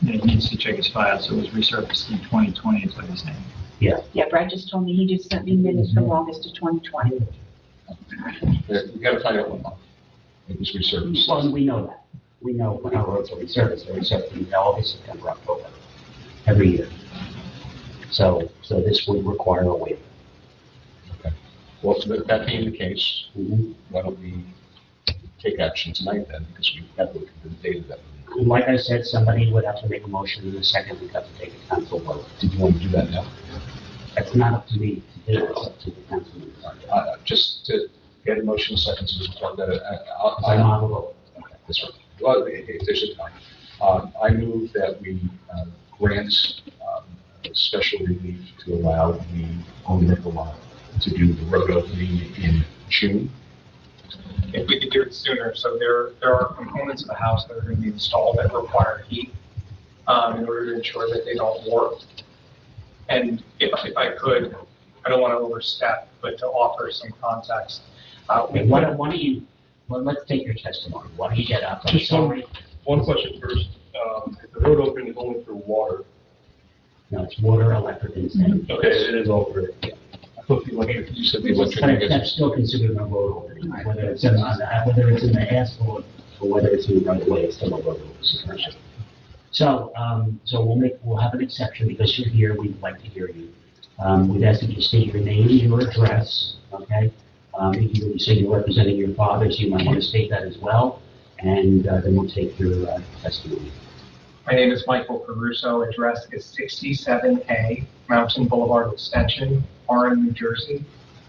he needs to check his file, so it was resurfaced in 2020 is what he's saying. Yeah, Brad just told me, he just sent me minutes from August of 2020. we gotta find out what month it was resurfaced. Well, we know that. We know when our roads are resurfaced. They're resurfaced in August, September, October, every year. So this would require a waiver. Well, that being the case, Mhm. why don't we take action tonight then, because we've got to look at the data that we need. Like I said, somebody would have to make a motion in a second. We'd have to take a council vote. Did you want to do that now? That's not up to me to do. It's up to the councilman. Just to get a motion second to just plug that in. I'm on the vote. Okay, that's right. Well, if there's a time. I move that we grant a special relief to allow the owner of the lot to do the road opening in June. If we could do it sooner, so there are components of the house that are going to be installed that require heat in order to ensure that they don't warp. And if I could, I don't want to overstep, but to offer some context. Okay, why don't you, well, let's take your testimony. Why don't you get up? I'm Just sorry. one question first. If the road opening is only through water, No, it's water, electric, and sand. okay, it is all through. I thought the electric, you said the electric, I But guess. that's still considered a road opening, whether it's in the asphalt or whether it's in the right of way, it's still a road opening. So we'll have an exception because you're here, we'd like to hear you. We'd ask that you state your name and your address, okay? You say you're representing your father, so you might want to state that as well, and then we'll take your testimony. My name is Michael Caruso. Address is 67A Mountain Boulevard Extension, Warren, New Jersey,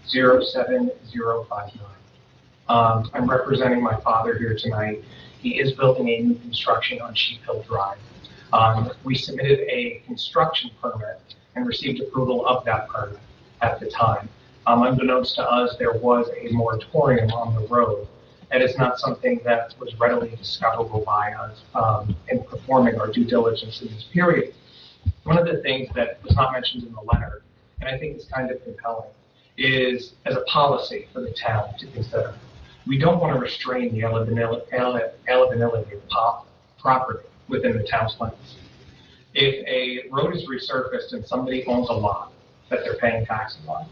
07059. I'm representing my father here tonight. He is building a new construction on Sheep Hill Drive. We submitted a construction permit and received approval of that permit at the time. Unbeknownst to us, there was a moratorium on the road. And it's not something that was readily discoverable by us in performing our due diligence in this period. One of the things that was not mentioned in the letter, and I think is kind of compelling, is as a policy for the town to consider. We don't want to restrain the alienability of property within the town's limits. If a road is resurfaced and somebody owns a lot that they're paying taxes on,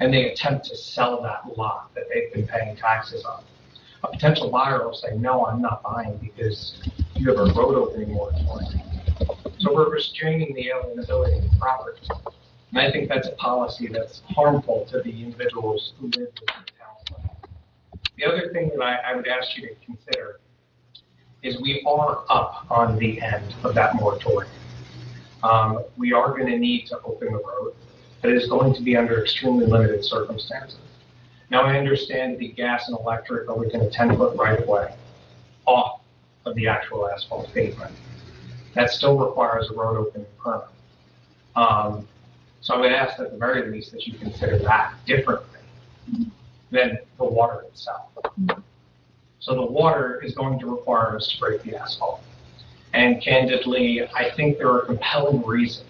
and they attempt to sell that lot that they've been paying taxes on, a potential buyer will say, no, I'm not buying because you have a road opening moratorium. So we're restraining the alienability of property. And I think that's a policy that's harmful to the individuals who live within the town. The other thing that I would ask you to consider is we are up on the end of that moratorium. We are going to need to open the road, but it is going to be under extremely limited circumstances. Now, I understand the gas and electric are within a 10-foot right-of-way off of the actual asphalt pavement. That still requires a road opening permit. So I would ask at the very least that you consider that differently than the water itself. So the water is going to require us to break the asphalt. And candidly, I think there are compelling reasons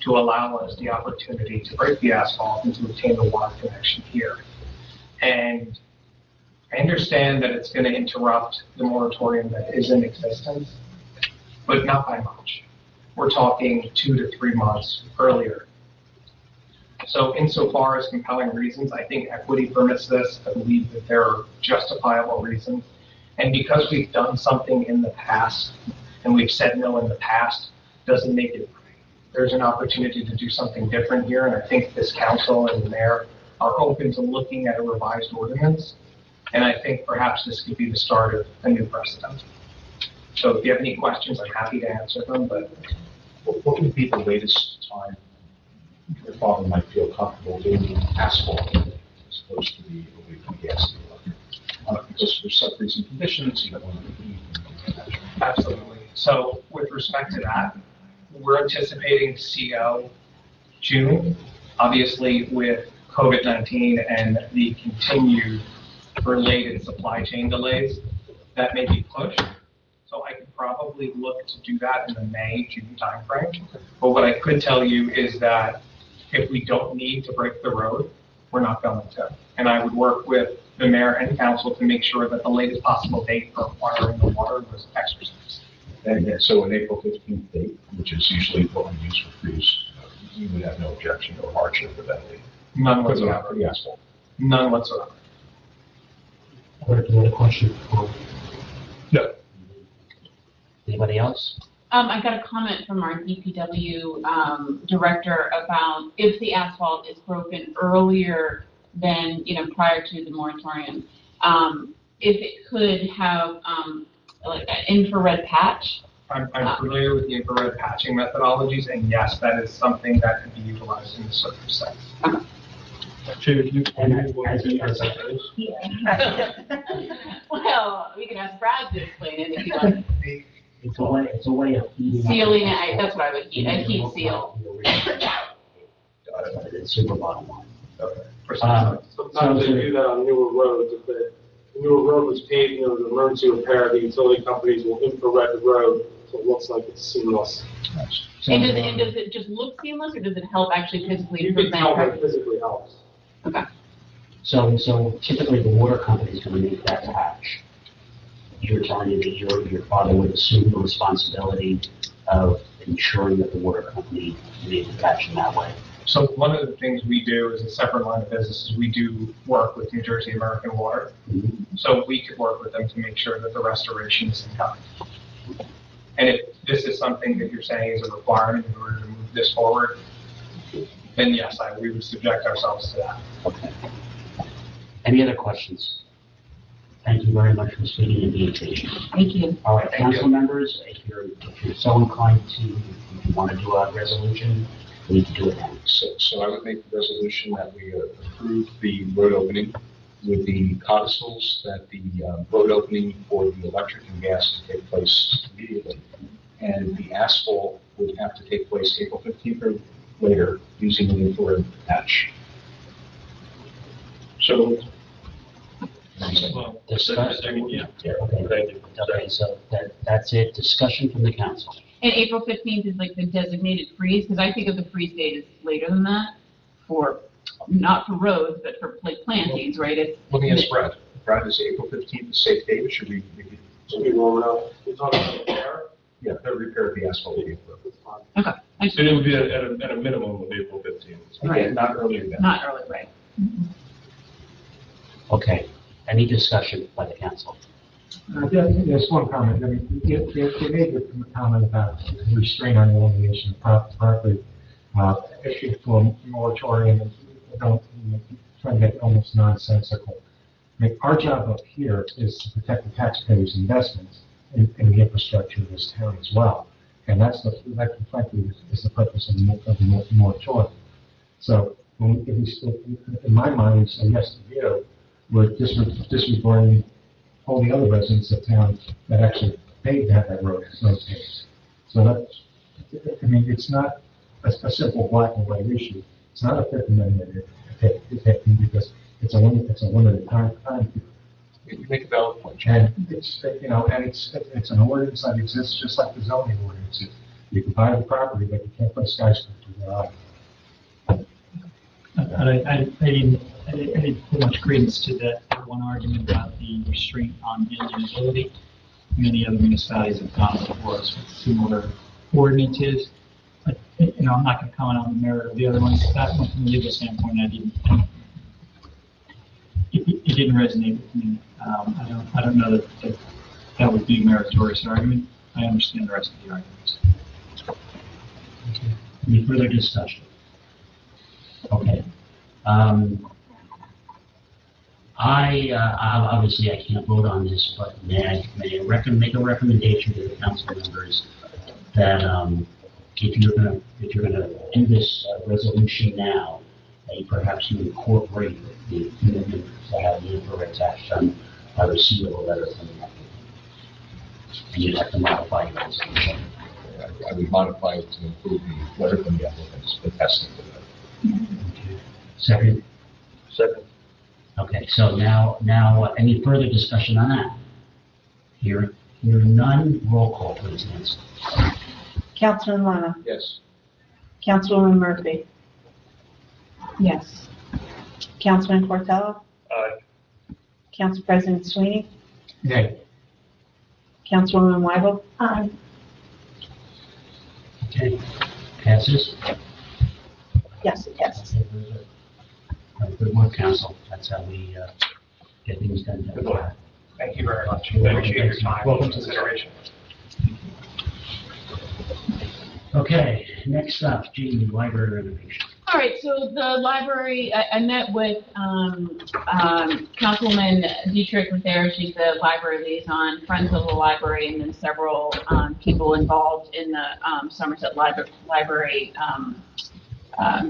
to allow us the opportunity to break the asphalt and to obtain the water connection here. And I understand that it's going to interrupt the moratorium that is in existence, but not by much. We're talking 2 to 3 months earlier. So insofar as compelling reasons, I think equity permits this. I believe that there are justifiable reasons. And because we've done something in the past, and we've said no in the past, doesn't make it right. There's an opportunity to do something different here, and I think this council and the mayor are open to looking at a revised ordinance. And I think perhaps this could be the start of a new precedent. So if you have any questions, I'm happy to answer them, but What would be the latest time your father might feel comfortable doing asphalt as opposed to the gas and electric? Because there's some recent conditions, you don't want to be. absolutely. So with respect to that, we're anticipating CO June. Obviously, with COVID-19 and the continued related supply chain delays, that may be pushed. So I could probably look to do that in the May, June timeframe. But what I could tell you is that if we don't need to break the road, we're not going to. And I would work with the mayor and council to make sure that the latest possible date for acquiring the water was exercised. And so an April 15th date, which is usually what we use for crews, we would have no objection or hardship with that date. None whatsoever. For the asphalt. None whatsoever. Any other question? No. Anybody else? I got a comment from our DPW director about if the asphalt is broken earlier than, prior to the moratorium, if it could have like an infrared patch. I'm familiar with the infrared patching methodologies, and yes, that is something that can be utilized in the circumstance. Well, we can ask Brad to explain it if you want. It's a way of heating. Sealing it, that's what I would heat, I'd heat seal. It's super bottom line. Sometimes they do that on newer roads. If the newer road was paved and there was an emergency repair, the utility companies will infrared the road so it looks like it's seamless. And does it just look seamless, or does it help actually physically You can tell prevent? that it physically helps. Okay. So typically the water company is going to make that patch. You're telling me that your father would assume the responsibility of ensuring that the water company made the patch in that way. So one of the things we do as a separate line of business is we do work with New Jersey American Water. Mm-hmm. So we could work with them to make sure that the restoration is in time. And if this is something that you're saying is a requirement in order to move this forward, then yes, we would subject ourselves to that. Okay. Any other questions? Thank you very much for speaking and being patient. Thank you. All right, council members, if you're so inclined to, if you want to do a resolution, we need to do it now. So I would make the resolution that we approve the road opening with the codicils that the road opening for the electric and gas to take place immediately. And the asphalt would have to take place April 15th or later using the infrared patch. So. Discussion. Yeah, okay, so that's it. Discussion from the council. And April 15th is like the designated freeze, because I think of the freeze date as later than that, not for roads, but for like plantings, right? Let me ask Brad. Brad, is April 15th a safe date, or should we roll it out? You're talking about repair? Yeah, they'll repair the asphalt. Okay. So it would be at a minimum of April 15th. Right. Not earlier than that. Not early, right. Okay, any discussion by the council? There's one comment. I mean, they made the comment about restraint on elimination of property, issue for a moratorium, and don't try to make it almost nonsensical. I mean, our job up here is to protect the taxpayers' investments in the infrastructure of this town as well. And that frankly is the purpose of the moratorium. So, in my mind, we say yes to you, we're disregarding all the other residents of town that actually paid to have that road paved. So that's, I mean, it's not a simple black and white issue. It's not a Fifth Amendment because it's a limited time. You make a valid point. And it's, it's an ordinance that exists just like the zoning ordinance. You can buy the property, but you can't put a skyscraper there. I didn't put much credence to that one argument about the restraint on eligibility. Many other municipalities have gone before us with similar ordinances. But, I'm not going to comment on the merit of the other ones. That one from a legal standpoint, it didn't resonate with me. I don't know that would be a meritorious argument. I understand the rest of the arguments. Any further discussion? Okay. Obviously I can't vote on this, but may I make a recommendation to the council members that if you're gonna do this resolution now, that perhaps you incorporate the commitment to have the infrared tax done by receivable letter from the applicant. And you'd have to modify your resolution. I would modify it to include the letter from the applicants attesting to that. Second? Second. Okay, so now, any further discussion on that? Hearing none, roll call, please, Nancy. Councilman Lana, Yes. Councilwoman Murphy, Yes. Councilman Cortello, Aye. Council President Sweeney, Nay. Councilwoman Weigel, Aye. Okay, passes. yes, it passes. Good work, council. That's how we get things done. Good luck. Thank you very much. Appreciate your time and consideration. Okay, next up, G, library renovation. All right, so the library, I met with Councilwoman Dietrich was there. She's the library liaison, friends of the library, and then several people involved in the Somerset Library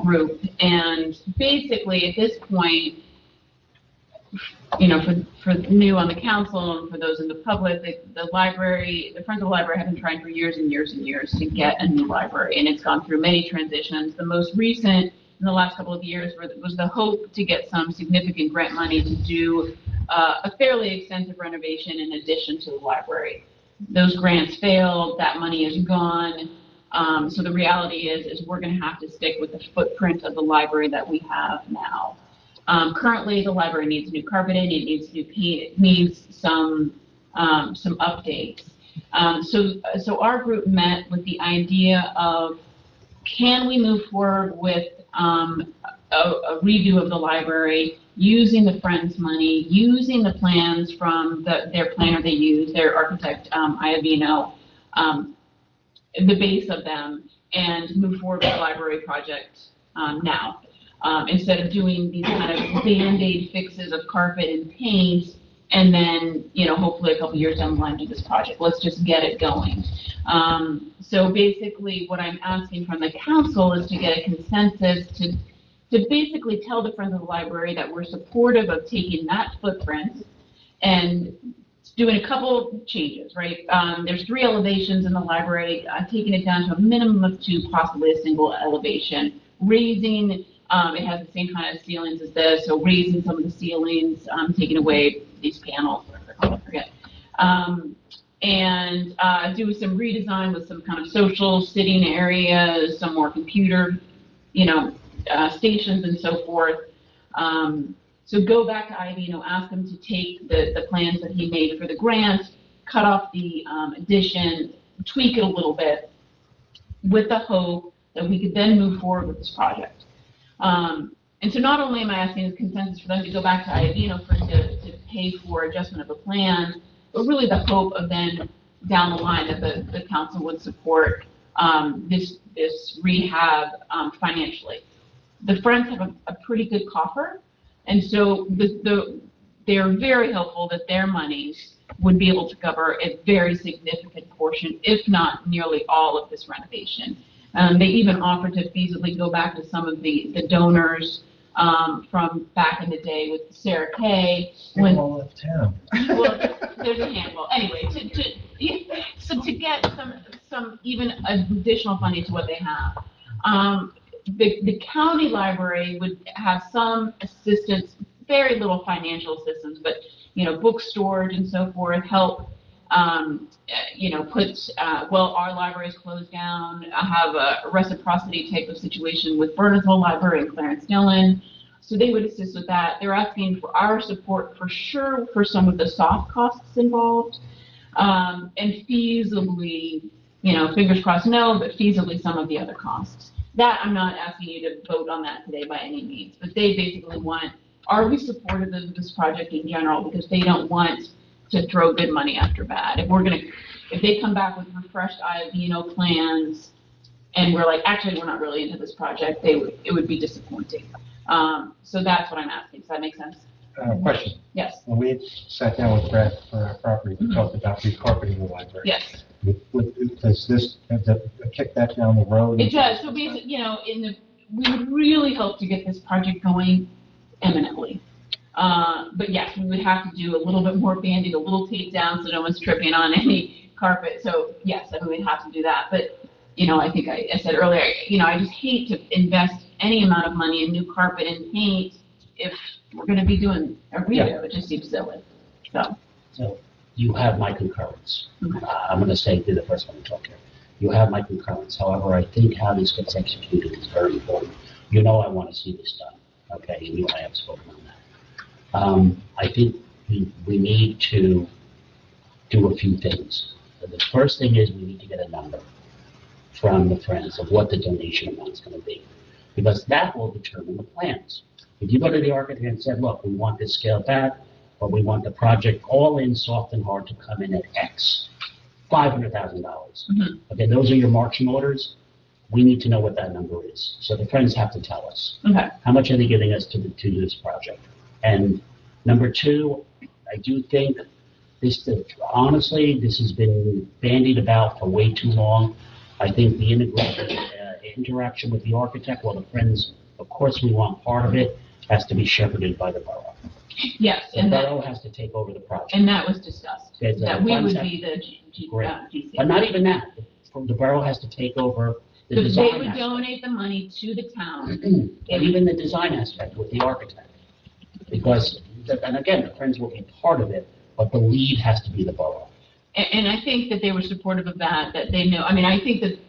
group. And basically, at this point, you know, for new on the council and for those in the public, the library, the Friends of the Library have been trying for years and years and years to get a new library, and it's gone through many transitions. The most recent in the last couple of years was the hope to get some significant grant money to do a fairly extensive renovation in addition to the library. Those grants failed, that money is gone. So the reality is we're going to have to stick with the footprint of the library that we have now. Currently, the library needs new carpeting, it needs new paint, it needs some updates. So our group met with the idea of, can we move forward with a redo of the library using the Friends money, using the plans from their planner they use, their architect, Iavino, the base of them, and move forward with the library project now. Instead of doing these kind of Band-Aid fixes of carpet and paint, and then, you know, hopefully a couple years down the line do this project. Let's just get it going. So basically what I'm asking from the council is to get a consensus to basically tell the Friends of the Library that we're supportive of taking that footprint and doing a couple changes, right? There's 3 elevations in the library, taking it down to a minimum of 2, possibly a single elevation, raising, it has the same kind of ceilings as this, so raising some of the ceilings, taking away these panels, whatever they're called, I forget. And do some redesign with some kind of social sitting areas, some more computer, you know, stations and so forth. So go back to Iavino, ask him to take the plans that he made for the grant, cut off the addition, tweak it a little bit, with the hope that we could then move forward with this project. And so not only am I asking the consensus for them to go back to Iavino to pay for adjustment of a plan, but really the hope of then down the line that the council would support this rehab financially. The Friends have a pretty good coffer, and so they're very hopeful that their monies would be able to cover a very significant portion, if not nearly all of this renovation. They even offered to feasibly go back to some of the donors from back in the day with Sarah Kay. When all left town. Well, there's a handful. Anyway, to get some even additional funding to what they have. The county library would have some assistance, very little financial assistance, but, you know, book storage and so forth, help, you know, our library's closed down. I have a reciprocity type of situation with Bernardsville Library and Clarence Dillon. So they would assist with that. They're asking for our support for sure for some of the soft costs involved. And feasibly, you know, fingers crossed no, but feasibly some of the other costs. That, I'm not asking you to vote on that today by any means, but they basically want, are we supportive of this project in general? Because they don't want to throw good money after bad. If they come back with refreshed Iavino plans, and we're like, actually, we're not really into this project, it would be disappointing. So that's what I'm asking. Does that make sense? Question. Yes. When we sat down with Brad for our property, we talked about recarpeting the library. Yes. Does this kick that down the road? It does. So basically, you know, we would really hope to get this project going imminently. But yes, we would have to do a little bit more banding, a little tape down so no one's tripping on any carpet. So yes, I mean, we'd have to do that. But you know, I think I said earlier, you know, I just hate to invest any amount of money in new carpet and paint if we're gonna be doing a redo. It just seems silly, so. So you have my concurrence. Okay. I'm going to say, be the first one to talk here. You have my concurrence. However, I think how this gets executed is very important. You know I want to see this done, okay? And you and I have spoken on that. I think we need to do a few things. The first thing is we need to get a number from the Friends of what the donation amount is going to be, because that will determine the plans. If you go to the architect and said, look, we want this scale back, but we want the project all in, soft and hard to come in at X, $500,000. Okay, those are your marching orders. We need to know what that number is. So the Friends have to tell us. Okay. How much are they giving us to do this project? And number two, I do think honestly, this has been bandied about for way too long. I think the interaction with the architect, well, the Friends, of course, we want part of it, has to be shepherded by the borough. Yes, The and borough has to take over the project. and that was discussed, Yes, that we would be the GC. But not even that. The borough has to take over the So design they would aspect. donate the money to the town. And even the design aspect with the architect. Because, and again, the Friends will be part of it, but the lead has to be the borough. And I think that they were supportive of that they know, I mean, I think that,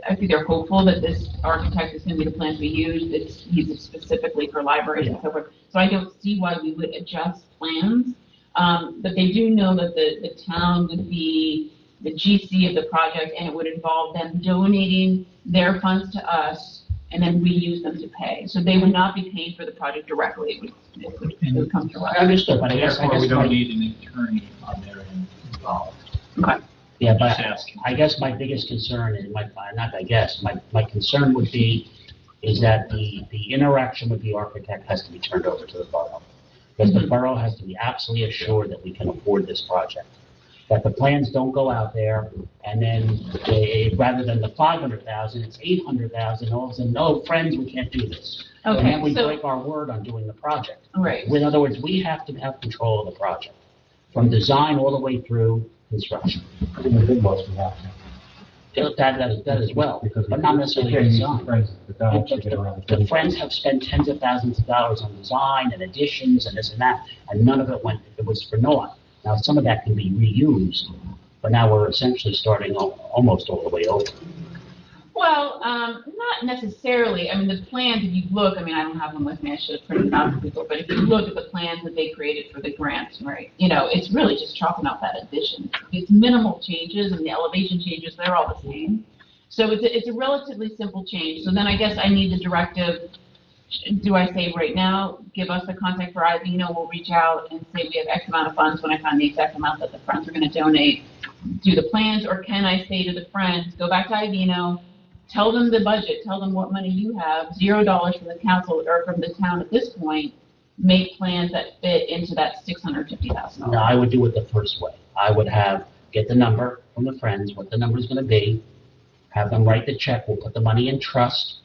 I think they're hopeful that this architect is gonna be the plan we use, that's used specifically for libraries and so forth. So I don't see why we would adjust plans. But they do know that the town would be the GC of the project, and it would involve them donating their funds to us, and then we use them to pay. So they would not be paying for the project directly, it would come to us. I understood, but I guess We don't need an attorney on their end involved. Okay. Yeah, but Just asking. I guess my biggest concern, and my concern would be, is that the interaction with the architect has to be turned over to the borough. Because the borough has to be absolutely assured that we can afford this project. That the plans don't go out there, and then rather than the 500,000, it's 800,000, all of a sudden, no, Friends, we can't do this. Okay, And then we so- break our word on doing the project. Right. In other words, we have to have control of the project, from design all the way through construction. In the big ones, we have to. That as well, Because but not necessarily we can't use design. the Friends of the Dodge to get around The Friends have spent tens of thousands of dollars on design and additions and this and that, and none of it was for naught. Now, some of that can be reused, but now we're essentially starting almost all the way over. Well, not necessarily. I mean, the plans, if you look, I mean, I don't have them with me, I should have printed them out for people, but if you look at the plans that they created for the grant, right, you know, it's really just chalking out that addition. It's minimal changes, and the elevation changes, they're all the same. So it's a relatively simple change. So then I guess I need the directive, do I say right now, give us the contact for Ivino, we'll reach out and say we have X amount of funds when I find the exact amount that the Friends are gonna donate, do the plans, or can I say to the Friends, go back to Ivino, tell them the budget, tell them what money you have, $0 from the council or from the town at this point, make plans that fit into that $650,000. No, I would do it the first way. I would get the number from the Friends, what the number's gonna be, have them write the check, we'll put the money in trust,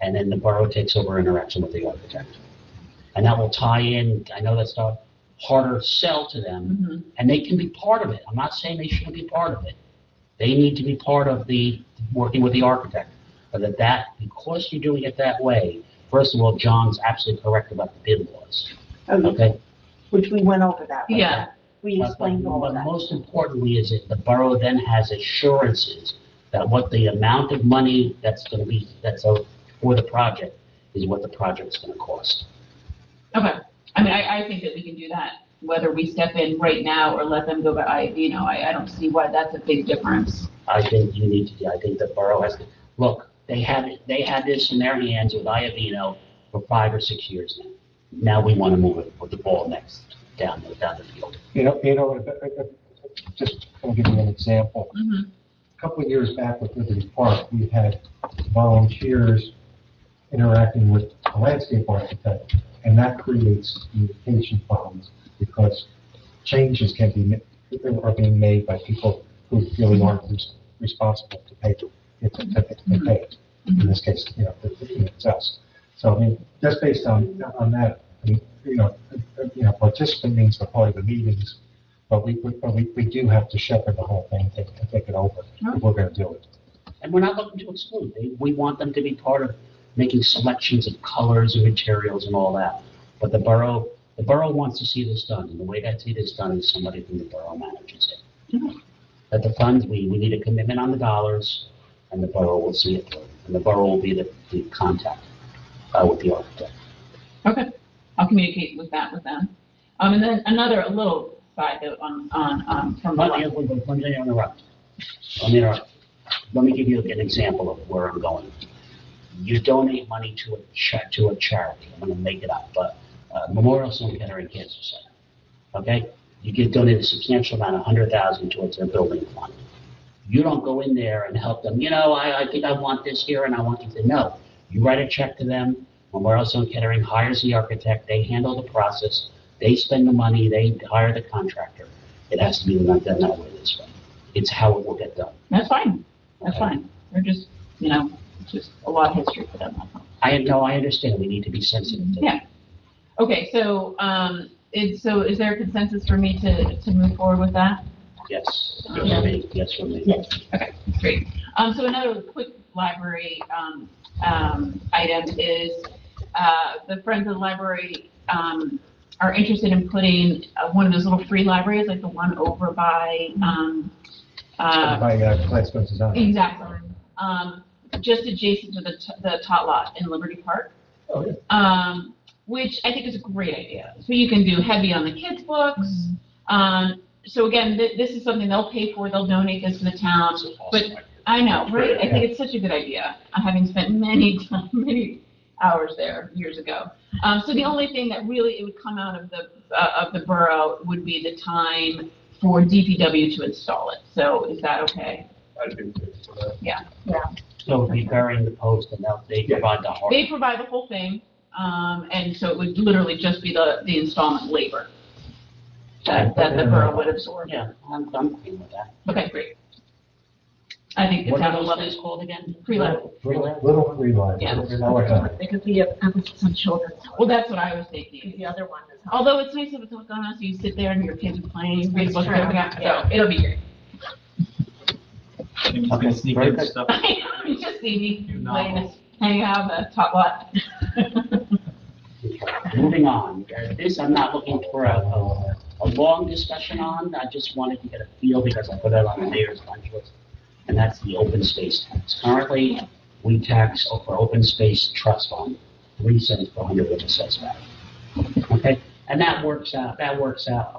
and then the borough takes over interaction with the architect. And that will tie in, I know that's a harder sell to them, and they can be part of it. I'm not saying they shouldn't be part of it. They need to be part of working with the architect. But because you're doing it that way, first of all, John's absolutely correct about the bid laws. Okay? Which we went over that. right? Yeah. We explained all of But that. most importantly is that the borough then has assurances that what the amount of money that's for the project is what the project's gonna cost. Okay, I mean, I think that we can do that, whether we step in right now or let them go by, I don't see why that's a big difference. I think I think the borough has to, look, they had this in their hands with Iavino for 5 or 6 years now. Now we want to move it with the ball next down the field. Just to give you an example. A couple of years back with Liberty Park, we had volunteers interacting with a landscape architect, and that creates communication problems because changes are being made by people who really aren't responsible to pay it. In this case, it's us. So, I mean, just based on that, I mean, participant means we're part of the meetings, but we do have to shepherd the whole thing and take it over if we're going to do it. And we're not looking to exclude. We want them to be part of making selections of colors and materials and all that. But the borough wants to see this done, and the way that it is done is somebody from the borough manages it. But the funds, we need a commitment on the dollars, and the borough will see it through. And the borough will be the contact with the architect. Okay, I'll communicate with that with them. And then a little side note from the Let me interrupt. Let me give you an example of where I'm going. You donate money to a charity. I'm going to make it up, but Memorial Sloan Kettering Cancer Center. Okay, you donate a substantial amount, $100,000 towards their building fund. You don't go in there and help them. I think I want this here, and I want you to know. You write a check to them. Memorial Sloan Kettering hires the architect. They handle the process. They spend the money. They hire the contractor. It has to be done that way this way. It's how it will get done. That's fine. That's fine. They're just, just a lot of history for them. I understand. We need to be sensitive to that. Yeah. Okay, so, is there a consensus for me to move forward with that? Yes. Yeah. Yes, for me. Yes. Okay, great. So another quick library, item is, the Friends of the Library, are interested in putting one of those little free libraries, like the one over by, Gladstone's design. exactly, just adjacent to the tot lot in Liberty Park. Oh, yeah. Which I think is a great idea. So you can do heavy on the kids' books. So again, this is something they'll pay for. They'll donate this to the town. But I know, right? I think it's such a good idea, having spent many hours there years ago. So the only thing that really it would come out of the borough would be the time for DPW to install it. So is that okay? I'd be good for that. Yeah. So it'll be burying the post, and they provide the hardware. They provide the whole thing, and so it would literally just be the installment labor that the borough would absorb. Yeah, I'm fine with that. Okay, great. I think the What town are will those love things it. called again? Little free line. Yeah. I like that. It could be an emphasis on children. Well, that's what I was thinking. The other one is. Although it's nice if it's not going on, so you sit there and your kids are playing, read That's books, true. so it'll be great. Maybe you can sneak very in good. stuff. You just see me New playing novel. this, hanging out the top lot. Okay, moving on. This I'm not looking for a long discussion on. I just wanted to get a feel because I put it on the mayor's lunch list. And that's the open space tax. Currently, we tax for open space trust fund 3 cents per hundred of assessed value. Okay, and that works out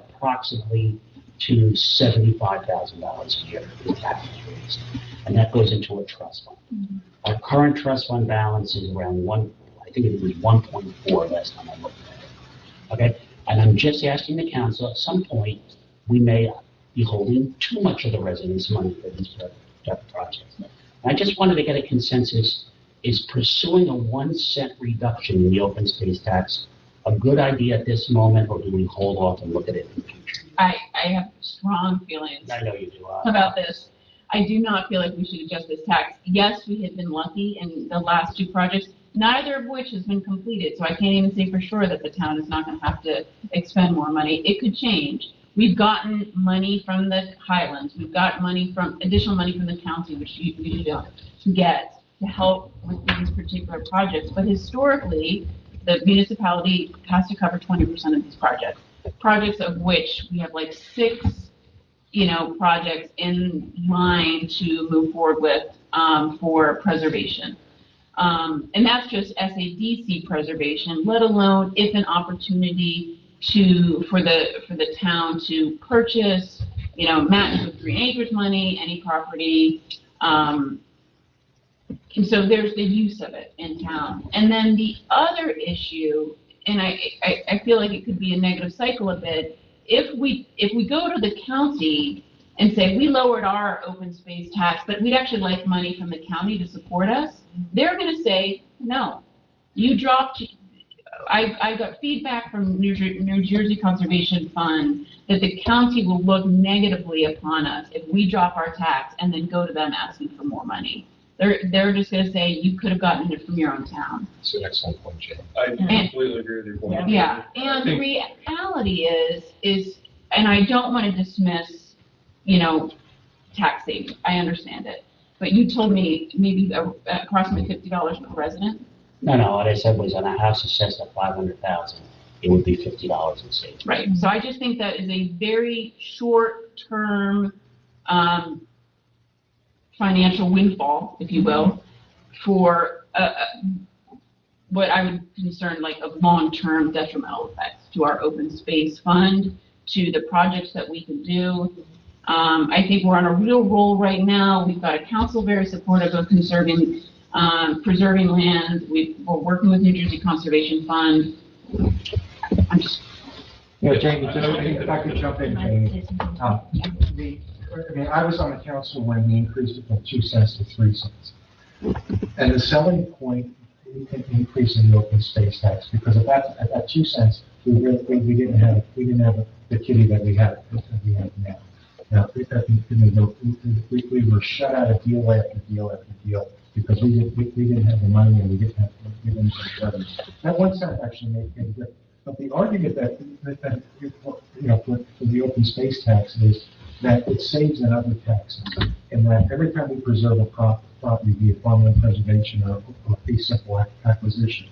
approximately to $75,000 a year in taxes raised, and that goes into a trust fund. Our current trust fund balance is around I think it was 1.4 last time I looked at it. Okay, and I'm just asking the council, at some point, we may be holding too much of the residents' money for these projects. I just wanted to get a consensus, is pursuing a 1 cent reduction in the open space tax a good idea at this moment, or do we hold off and look at it in the future? I have strong feelings I know you do. about this. I do not feel like we should adjust this tax. Yes, we have been lucky in the last 2 projects, neither of which has been completed, so I can't even say for sure that the town is not going to have to expend more money. It could change. We've gotten money from the Highlands. We've got additional money from the county, which you don't get to help with these particular projects. But historically, the municipality has to cover 20% of these projects. Projects of which we have like 6, projects in line to move forward with for preservation. And that's just SADC preservation, let alone if an opportunity for the town to purchase, match with Green Acres money, any property. And so there's the use of it in town. And then the other issue, and I feel like it could be a negative cycle a bit, if we go to the county and say we lowered our open space tax, but we'd actually like money from the county to support us, they're going to say, no, you dropped. I got feedback from New Jersey Conservation Fund that the county will look negatively upon us if we drop our tax and then go to them asking for more money. They're just going to say, you could have gotten it from your own town. It's an excellent point, Jim. I completely agree with your point. Yeah, and the reality is, and I don't want to dismiss, tax savings. I understand it. But you told me maybe approximately $50 per resident. No, what I said was on a house assessed at 500,000, it would be $50 in state. Right, so I just think that is a very short-term, financial windfall, if you will, for, what I would concern like of long-term detrimental effects to our open space fund, to the projects that we can do. I think we're on a real roll right now. We've got a council very supportive of conserving, preserving land. We're working with New Jersey Conservation Fund. I'm just. Yeah, Jamie, if I could jump in, Jamie. I was on the council when we increased it from 2 cents to 3 cents. And the selling point, we can increase in the open space tax, because at that 2 cents, we didn't have the kitty that we have now. Now, we were shut out of deal after deal after deal because we didn't have the money and we didn't have the revenue. That 1 cent actually made a difference. But the argument that for the open space tax is that it saves in other taxes, and that every time we preserve a property, be it farmland preservation or a simple acquisition,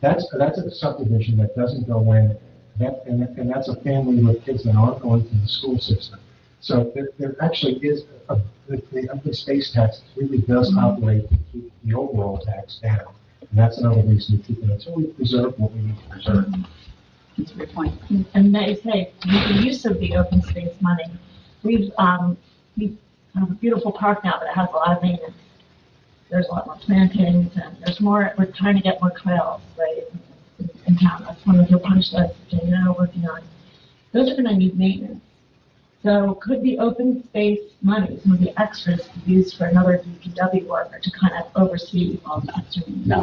that's a subdivision that doesn't go in, and that's a family with kids that aren't going to the school system. So there actually is the open space tax really does operate to keep the overall tax down, and that's another reason to keep it until we preserve what we need to preserve. That's a good point. And they say, the use of the open space money, we have a beautiful park now, but it has a lot of maintenance. There's a lot more plantings, and there's more, we're trying to get more trails, right, in town. That's one of your punch lists that Jamie and I are working on. Those are gonna need maintenance. So could the open space money, some of the extras, be used for another DPW worker to kind of oversee all the extra? No,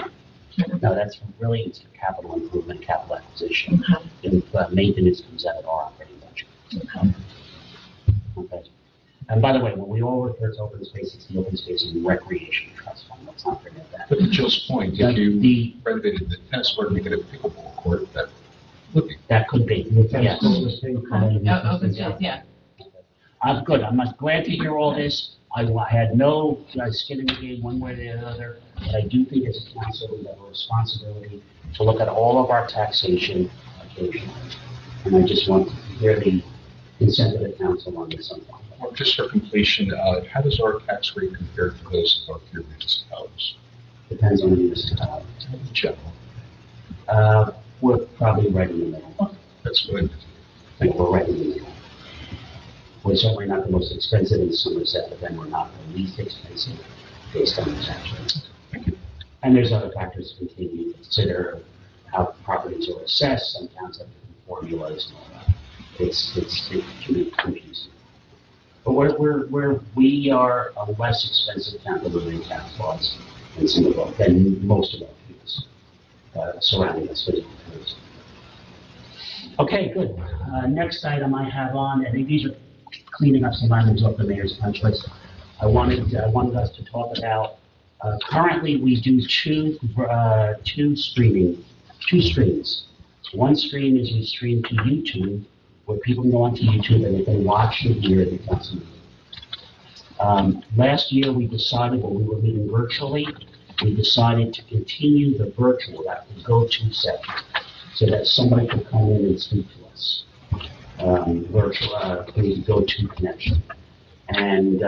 that's really, it's for capital improvement, capital acquisition. Okay. And maintenance comes out of our operating budget. Okay. And by the way, when we all refer to open space, it's the open space and recreation trust fund. Let's not forget that. But to Jill's point, if you renovated the tennis court and make it a pickleball court, that would be. That could be, yes. Open space, yeah. I'm good. I'm glad to hear all this. I had no skin in the game one way or the other, but I do think as a council we have a responsibility to look at all of our taxation occasionally. And I just want to hear the consent of the council on this. Well, just for completion, how does our tax rate compare to those of our peer municipalities? Depends on the municipality. In general. We're probably right in the middle. That's good. I think we're right in the middle. We're certainly not the most expensive in Somerset, but then we're not the least expensive based on the tax rate. And there's other factors to continue to consider, how properties are assessed. Some towns have different formulas and all that. It can be confusing. But we are a less expensive town to live in tax laws than most of our peers surrounding us. Okay, good. Next item I have on, and these are cleaning up some items off the mayor's punch list. I wanted us to talk about, currently we do two streams. One stream is we stream to YouTube, where people can go onto YouTube and they can watch and hear the council meeting. Last year we decided, when we were meeting virtually, we decided to continue the virtual, that would go to section, so that somebody could come in and speak to us. Virtual, the go-to connection. And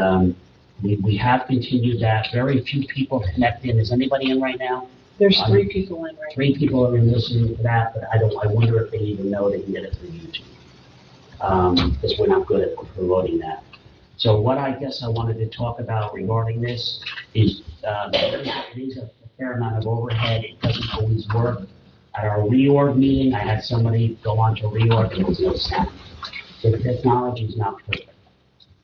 we have continued that. Very few people connect in. Is anybody in right now? There's 3 people in right now. 3 people are in listening to that, but I wonder if they even know they can get it through YouTube. Because we're not good at promoting that. So what I guess I wanted to talk about regarding this is, it is a fair amount of overhead. It doesn't always work. At our reorg meeting, I had somebody go on to reorg and there was no sound. So the technology is not perfect.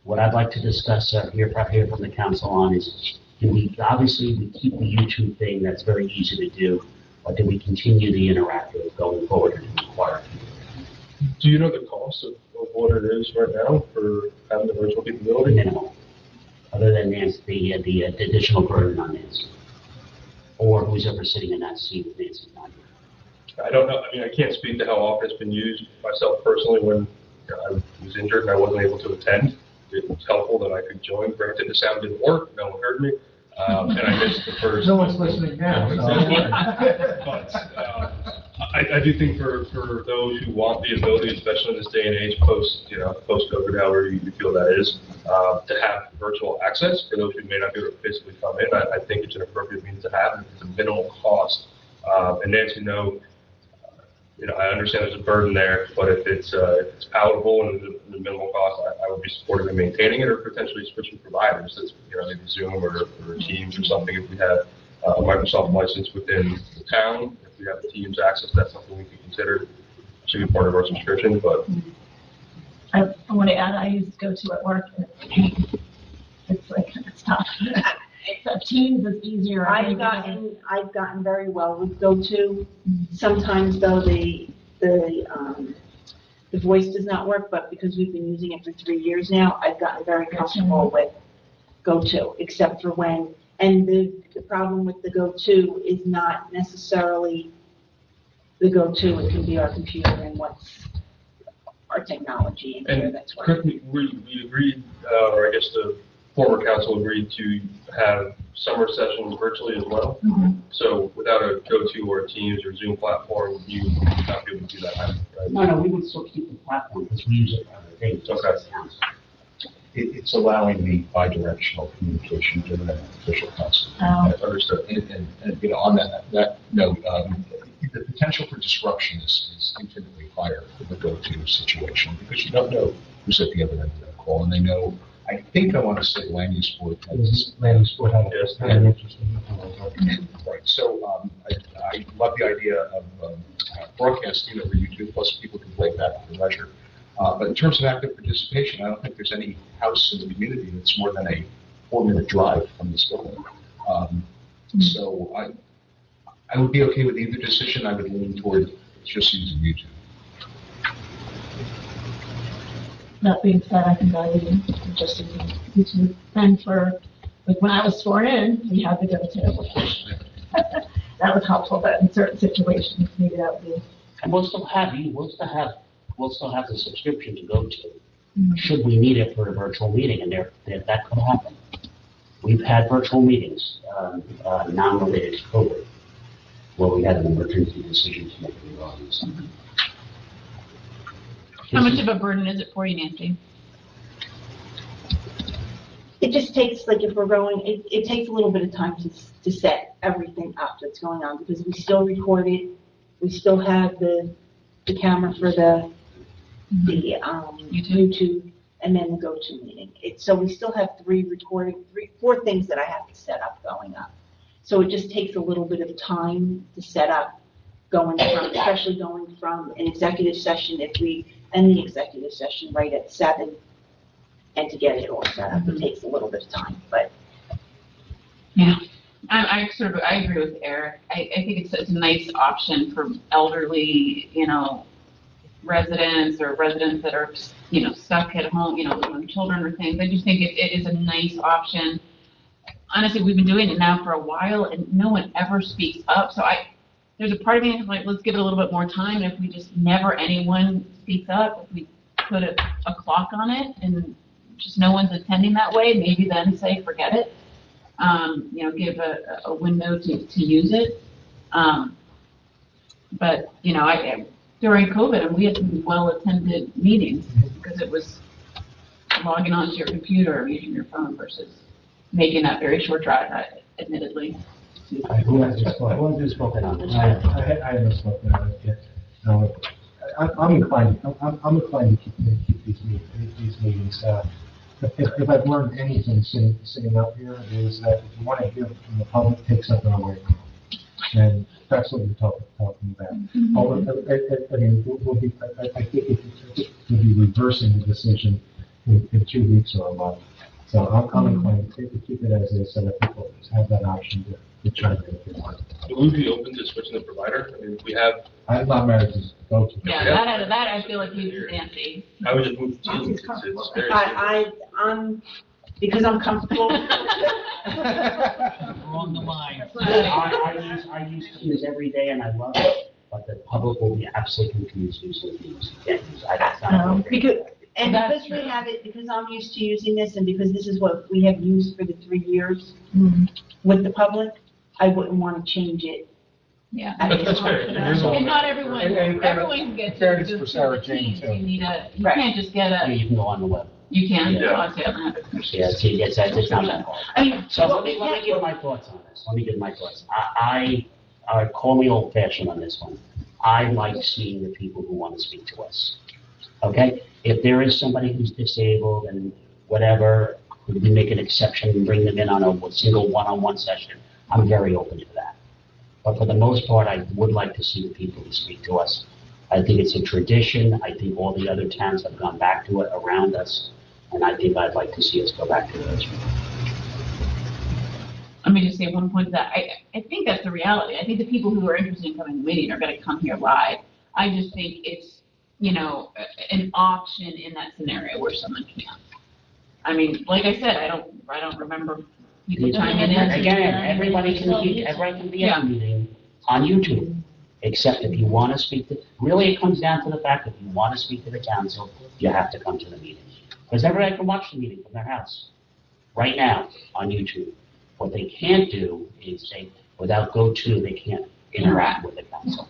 What I'd like to discuss here from the council on is, obviously we keep the YouTube thing, that's very easy to do, but do we continue the interactive going forward and require? Do you know the cost of what it is right now for having the virtual capability? Minimal, other than Nancy, the additional burden on Nancy, or who's ever sitting in that seat with Nancy not here. I don't know. I mean, I can't speak to how often it's been used myself personally when I was injured and I wasn't able to attend. it was helpful that I could join. Granted, the sound didn't work, no one heard me, and I missed the first. No one's listening now. But I do think for those who want the ability, especially in this day and age, post-COVID, however you feel that is, to have virtual access for those who may not be able to physically come in, I think it's an appropriate means to have. It's a minimal cost. And Nancy, I understand there's a burden there, but if it's palatable and the minimal cost, I would be supportive in maintaining it or potentially switching providers. That's, maybe Zoom or Teams or something. If we have a Microsoft license within the town, if we have the Teams access, that's something we can consider. Should be part of our subscription, but. I want to add, I use GoTo at work, and it's tough. Teams is easier. I've gotten very well with GoTo. Sometimes though the voice does not work, but because we've been using it for 3 years now, I've gotten very comfortable with GoTo, except for and the problem with the GoTo is not necessarily the GoTo, it can be our computer and what's our technology in here that's working. We agreed, or I guess the former council agreed to have summer sessions virtually as well. Mm-hmm. So without a GoTo or a Teams or Zoom platform, you would not be able to do that either, right? No, we would still keep the platform because we use it for other things. Okay. It's allowing the bi-directional communication during an official council. Understood. And on that note, the potential for disruption is infinitely higher in the GoTo situation because you don't know who's at the other end of that call, and they know. I think I want to say land use board. Land use board has an interesting. Right. So I love the idea of broadcasting over YouTube, plus people can play back at their leisure. But in terms of active participation, I don't think there's any house in the community that's more than a 4-minute drive from this building. So I would be okay with either decision. I would lean toward just using YouTube. That being said, I think I would just using YouTube. And when I was sworn in, we had to go to application. That was helpful, but in certain situations, maybe that would be. And we'll still have the subscription to go to, should we need it for a virtual meeting, and that could happen. We've had virtual meetings, non-related to COVID, where we had an emergency decision to make regarding something. How much of a burden is it for you, Nancy? It just takes, like, if we're going, it takes a little bit of time to set everything up that's going on, because we still record it, we still have the camera for the YouTube, and then the GoTo meeting. So we still have 4 things that I have to set up going up. So it just takes a little bit of time to set up, especially going from an executive session, if we end the executive session right at 7, and to get it all set up, it takes a little bit of time, but. Yeah, I agree with Eric. I think it's a nice option for elderly, residents or residents that are, stuck at home, with children or things. I just think it is a nice option. Honestly, we've been doing it now for a while, and no one ever speaks up. So there's a part of me that's like, let's give it a little bit more time. And if we just never anyone speaks up, if we put a clock on it and just no one's attending that way, maybe then say forget it. Give a window to use it. But during COVID, we had some well-attended meetings because it was logging onto your computer or using your phone versus making that very short drive, admittedly. Who has spoken on this? I haven't spoken on it yet. I'm inclined to keep these meetings. If I've learned anything sitting up here is that if you want to hear from the public, take something away from them. And that's what we're talking about. I think we'll be reversing the decision in 2 weeks or a month. So I'm inclined to keep it as is, so that people have that option to try to get it on. Would we be open to switching the provider? I mean, if we have. I'm not married to GoTo. Yeah, that I feel like you Nancy. I would just move to Teams. It's very Because I'm comfortable. On the line. I use Teams every day and I love it, but the public will be absolutely confused using Teams. And That's because we true. have it, because I'm used to using this, and because this is what we have used for the 3 years with the public, I wouldn't want to change it. Yeah. That's fair. And not everyone, everyone can get to fairness the for Sarah Jane, teams. too. You need a, you Right. can't just get Yeah, a, you can go on the web. you can, Yeah. honestly, I don't have it. Yeah, see, it's not that hard. I mean, So what let we me get, give my thoughts on this. Let me give my thoughts. Call me old fashioned on this one. I like seeing the people who want to speak to us. Okay? If there is somebody who's disabled and whatever, we can make an exception and bring them in on a single one-on-one session. I'm very open to that. But for the most part, I would like to see the people who speak to us. I think it's a tradition. I think all the other towns have gone back to it around us. And I think I'd like to see us go back to those. Let me just say one point to that. I think that's the reality. I think the people who are interested in coming to the meeting are gonna come here live. I just think it's, an option in that scenario where someone can't. I mean, like I said, I don't remember people chiming in. Again, everybody can be at the meeting on YouTube, except if you want to speak to, really it comes down to the fact that if you want to speak to the council, you have to come to the meeting. Because everybody can watch the meeting from their house, right now, on YouTube. What they can't do is without they can't interact with the council.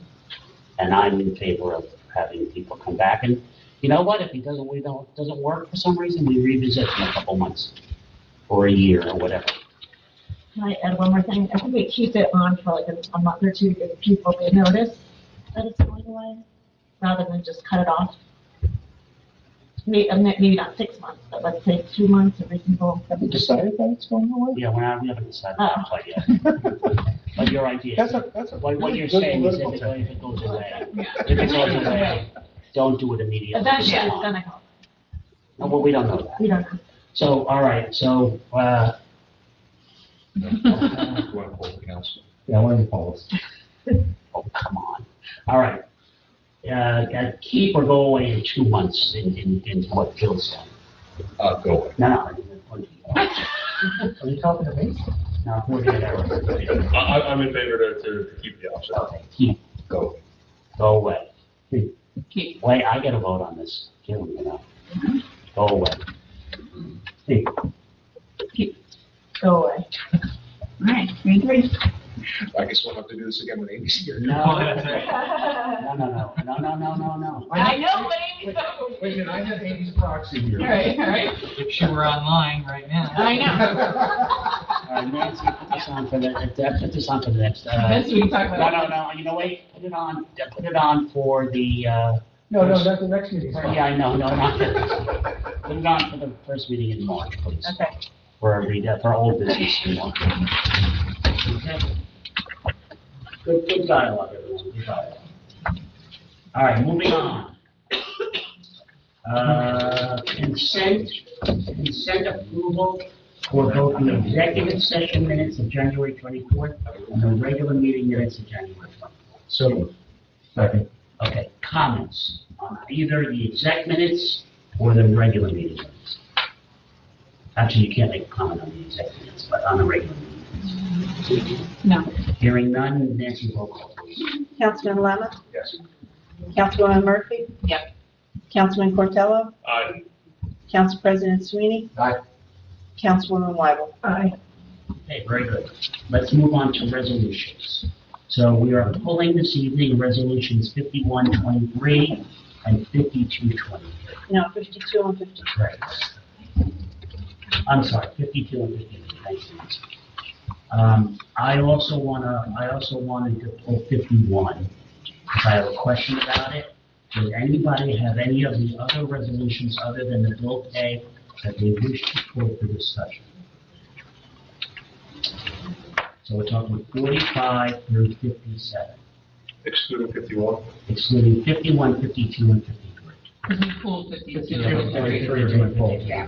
And I'm in favor of having people come back, and you know what, if it doesn't work for some reason, we revisit in a couple months, or a year, or whatever. Can I add one more thing? I think we keep it on for like a month or two to give people good notice that it's going away, rather than just cut it off. Maybe not 6 months, but let's say 2 months, a reasonable. Have we decided that it's going away? Yeah, we haven't decided that quite yet. But your idea, what you're saying is if it goes away, don't do it immediately. Eventually, it's gonna go. No, well, we don't know that. We don't know. So, all right, so, You want to call the council? Yeah, why don't you call us? oh, come on. All right. Keep or go away in 2 months in what Phil said. Go away. No. Are you talking to me? No, 48 hours. I'm in favor to keep the option. Okay, Go. go away. Keep. Wait, I gotta vote on this, too, Go away. Go away. All right, we agree. I guess we'll have to do this again when Amy's here. No. No. I know, but Amy's Wait a minute, I have Amy's proxy here. All right. If she were online right now. I know. All right, Nancy, put this on for the next, That's what we talk about. No, you know what, put it on for the, No, that's the next meeting. yeah, I know, no, not that. Put it on for the first meeting in March, please. okay. For old business in March. Okay. Good dialogue, everyone, good dialogue. All right, moving on. Consent approval for both the executive session minutes of January 24th and the regular meeting minutes of January 24th. So, second. Okay, comments on either the exec minutes or the regular meeting minutes? Actually, you can't make a comment on the exec minutes, but on the regular meeting minutes. No. Hearing none, Nancy, roll call, please. Councilman Lemon? Yes. Councilwoman Murphy? Yep. Councilman Cortello? Aye. Council President Sweeney? Aye. Councilwoman Weibel? Aye. Okay, very good. Let's move on to resolutions. So we are pulling this evening resolutions 5123 and 5223. No, 52 and 53. Right. I'm sorry, 52 and 53. Thanks, Nancy. I also wanted to pull 51 because I have a question about it. Does anybody have any of the other resolutions other than the bill pay that they wish to pull for discussion? So we're talking 45 through 57, Excluding 51. excluding 51, 52, and 53. Because we pulled 52. Yeah.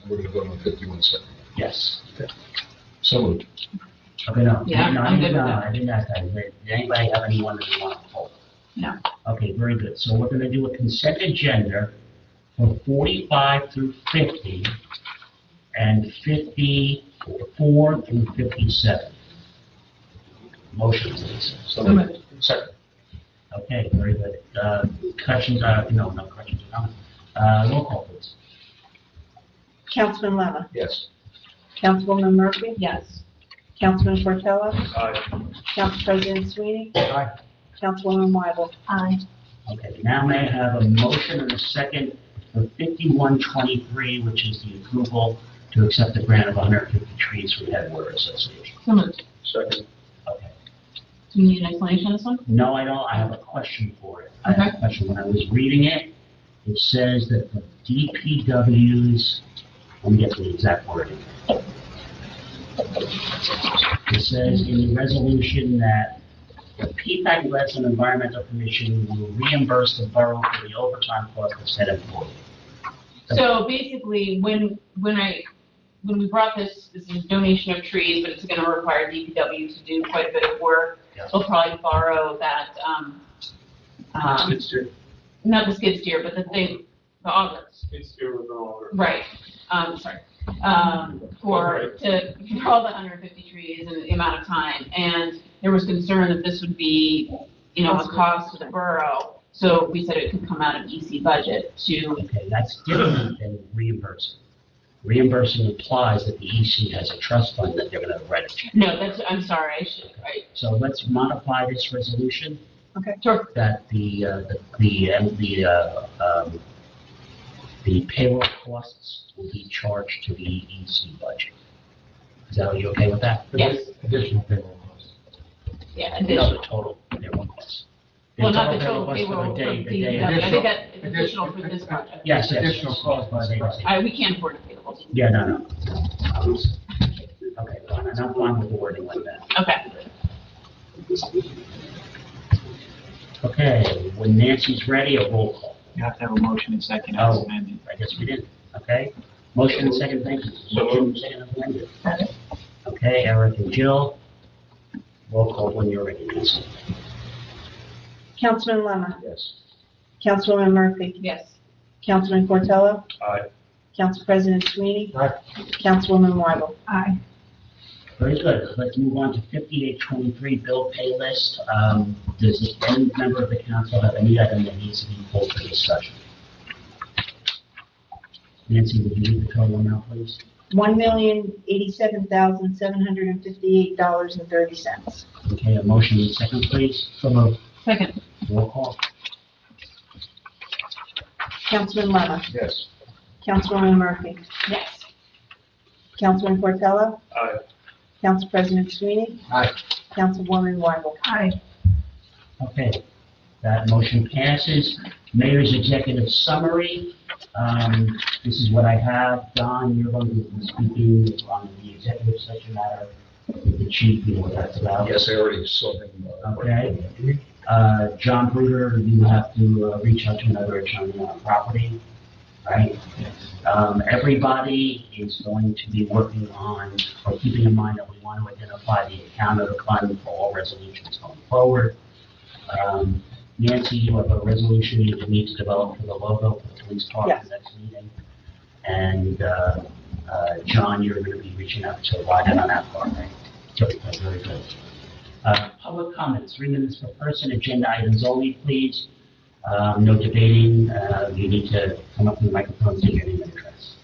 We're going to vote on 51 second. Yes. So moved. Okay, no. Yeah, no, I'm good with I that. didn't ask that. Did anybody have anyone that they want to pull? No. Okay, very good. So we're going to do a consent agenda for 45 through 50 and 54 through 57. Motion, please. So moved. Second. Okay, very good. Questions? No questions. No. Roll call, please. Councilman Lemon? Yes. Councilwoman Murphy? Yes. Councilman Portello? Aye. Council President Sweeney? Aye. Councilwoman Wyble? Aye. Okay, now may I have a motion and a second for 5123, which is the approval to accept the grant of 150 trees from Headwater Association. So moved. Second. Okay. Do you need an explanation on this one? No, I don't. I have a question for it. I have a question. When I was reading it, it says that the DPW's, let me get to the exact wording. It says in the resolution that the PEAPACK and GLADSTONE Environmental Commission will reimburse the borough for the overtime cost of said employee. So basically, when we brought this is a donation of trees, but it's going to require DPW to do quite a bit of work. Yeah. They'll probably borrow that, Skid steer. not the skid steer, but the thing, the augers. Skid steer with an auger. Right, sorry. For all the 150 trees and the amount of time. And there was concern that this would be, a cost to the borough. So we said it could come out of EC budget to, Okay, that's different than reimbursing. Reimbursing implies that the EC has a trust fund that they're going to write a check. no, I'm sorry, So let's modify this resolution Sure. that the payroll costs will be charged to the EC budget. Is that, are you okay with that? Yes. Additional payroll costs. Yeah, No, additional. the total payroll costs. Well, not the total cost for payroll, the day, for the day. I think that is additional for this project. Yes, yes. Additional cost by the. We can't afford to pay the whole team. Yeah, no. Okay, fine, and I'm fine with the wording like that. Okay. Okay, when Nancy's ready, a roll call. You have to have a motion and second as Oh, amended. I guess we did, okay. Motion and second, thank you. Motion and second as amended. Okay, Eric and Jill. Roll call when you're ready, Nancy. Councilman Lemon? Yes. Councilwoman Murphy? Yes. Councilman Portello? Aye. Council President Sweeney? Aye. Councilwoman Wyble? Aye. Very good. Let's move on to 5823, bill pay list. Does any member of the council have any item that needs to be pulled for discussion? Nancy, would you read the total amount, please? $1,087,758.30. Okay, a motion and second, please. So moved. Second. Roll call. Councilman Lemon? Yes. Councilwoman Murphy? Yes. Councilman Portello? Aye. Council President Sweeney? Aye. Councilwoman Wyble? Aye. Okay, that motion passes. Mayor's executive summary. This is what I have. Don, you're going to be speaking on the executive session matter with the chief, you know what that's about. Yes, I already saw him. Okay. John Bruder, you have to reach out to another attorney on a property, right? Everybody is going to be working on, or keeping in mind that we want to identify the account of the fund for all resolutions going forward. Nancy, you have a resolution you need to develop for the logo for the police car for the next meeting. And, John, you're going to be reaching out to Ryan on that part, right? Okay, very good. Public comments, 3 minutes per person, agenda items only, please. No debating, you need to come up to the microphone, state your name and address.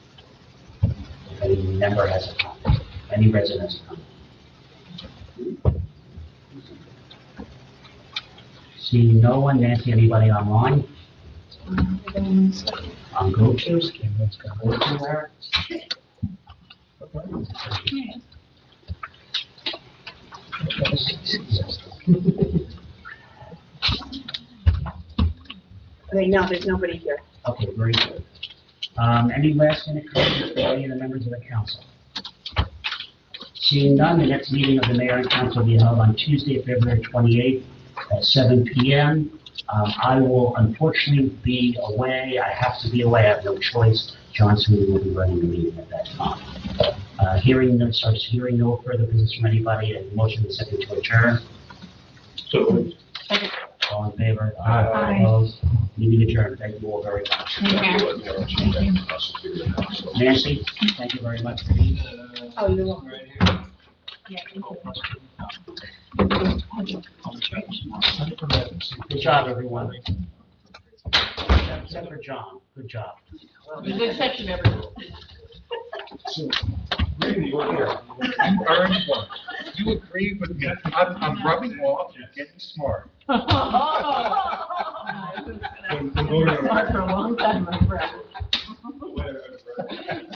If any member has a comment, any resident has a comment. Seeing no one, Nancy, anybody online? On go-tos? Go-to where? No, there's nobody here. Okay, very good. Any last minute comments from any of the members of the council? Seeing none, the next meeting of the mayor and council will be held on Tuesday, February 28th at 7 p.m. I will unfortunately be away. I have to be away. I have no choice. John Sweeney will be running the meeting at that time. Hearing no further business from anybody, a motion is second to adjourn. So. All in favor? Aye. Opposed? Meeting adjourned. Thank you all very much. Nancy, thank you very much for being here. Oh, you're welcome. Good job, everyone. except for John. Good job. There's an exception every rule. Really, you earned one. You agree with me. I'm rubbing off, you're getting smart. Smart for a long time, my friend.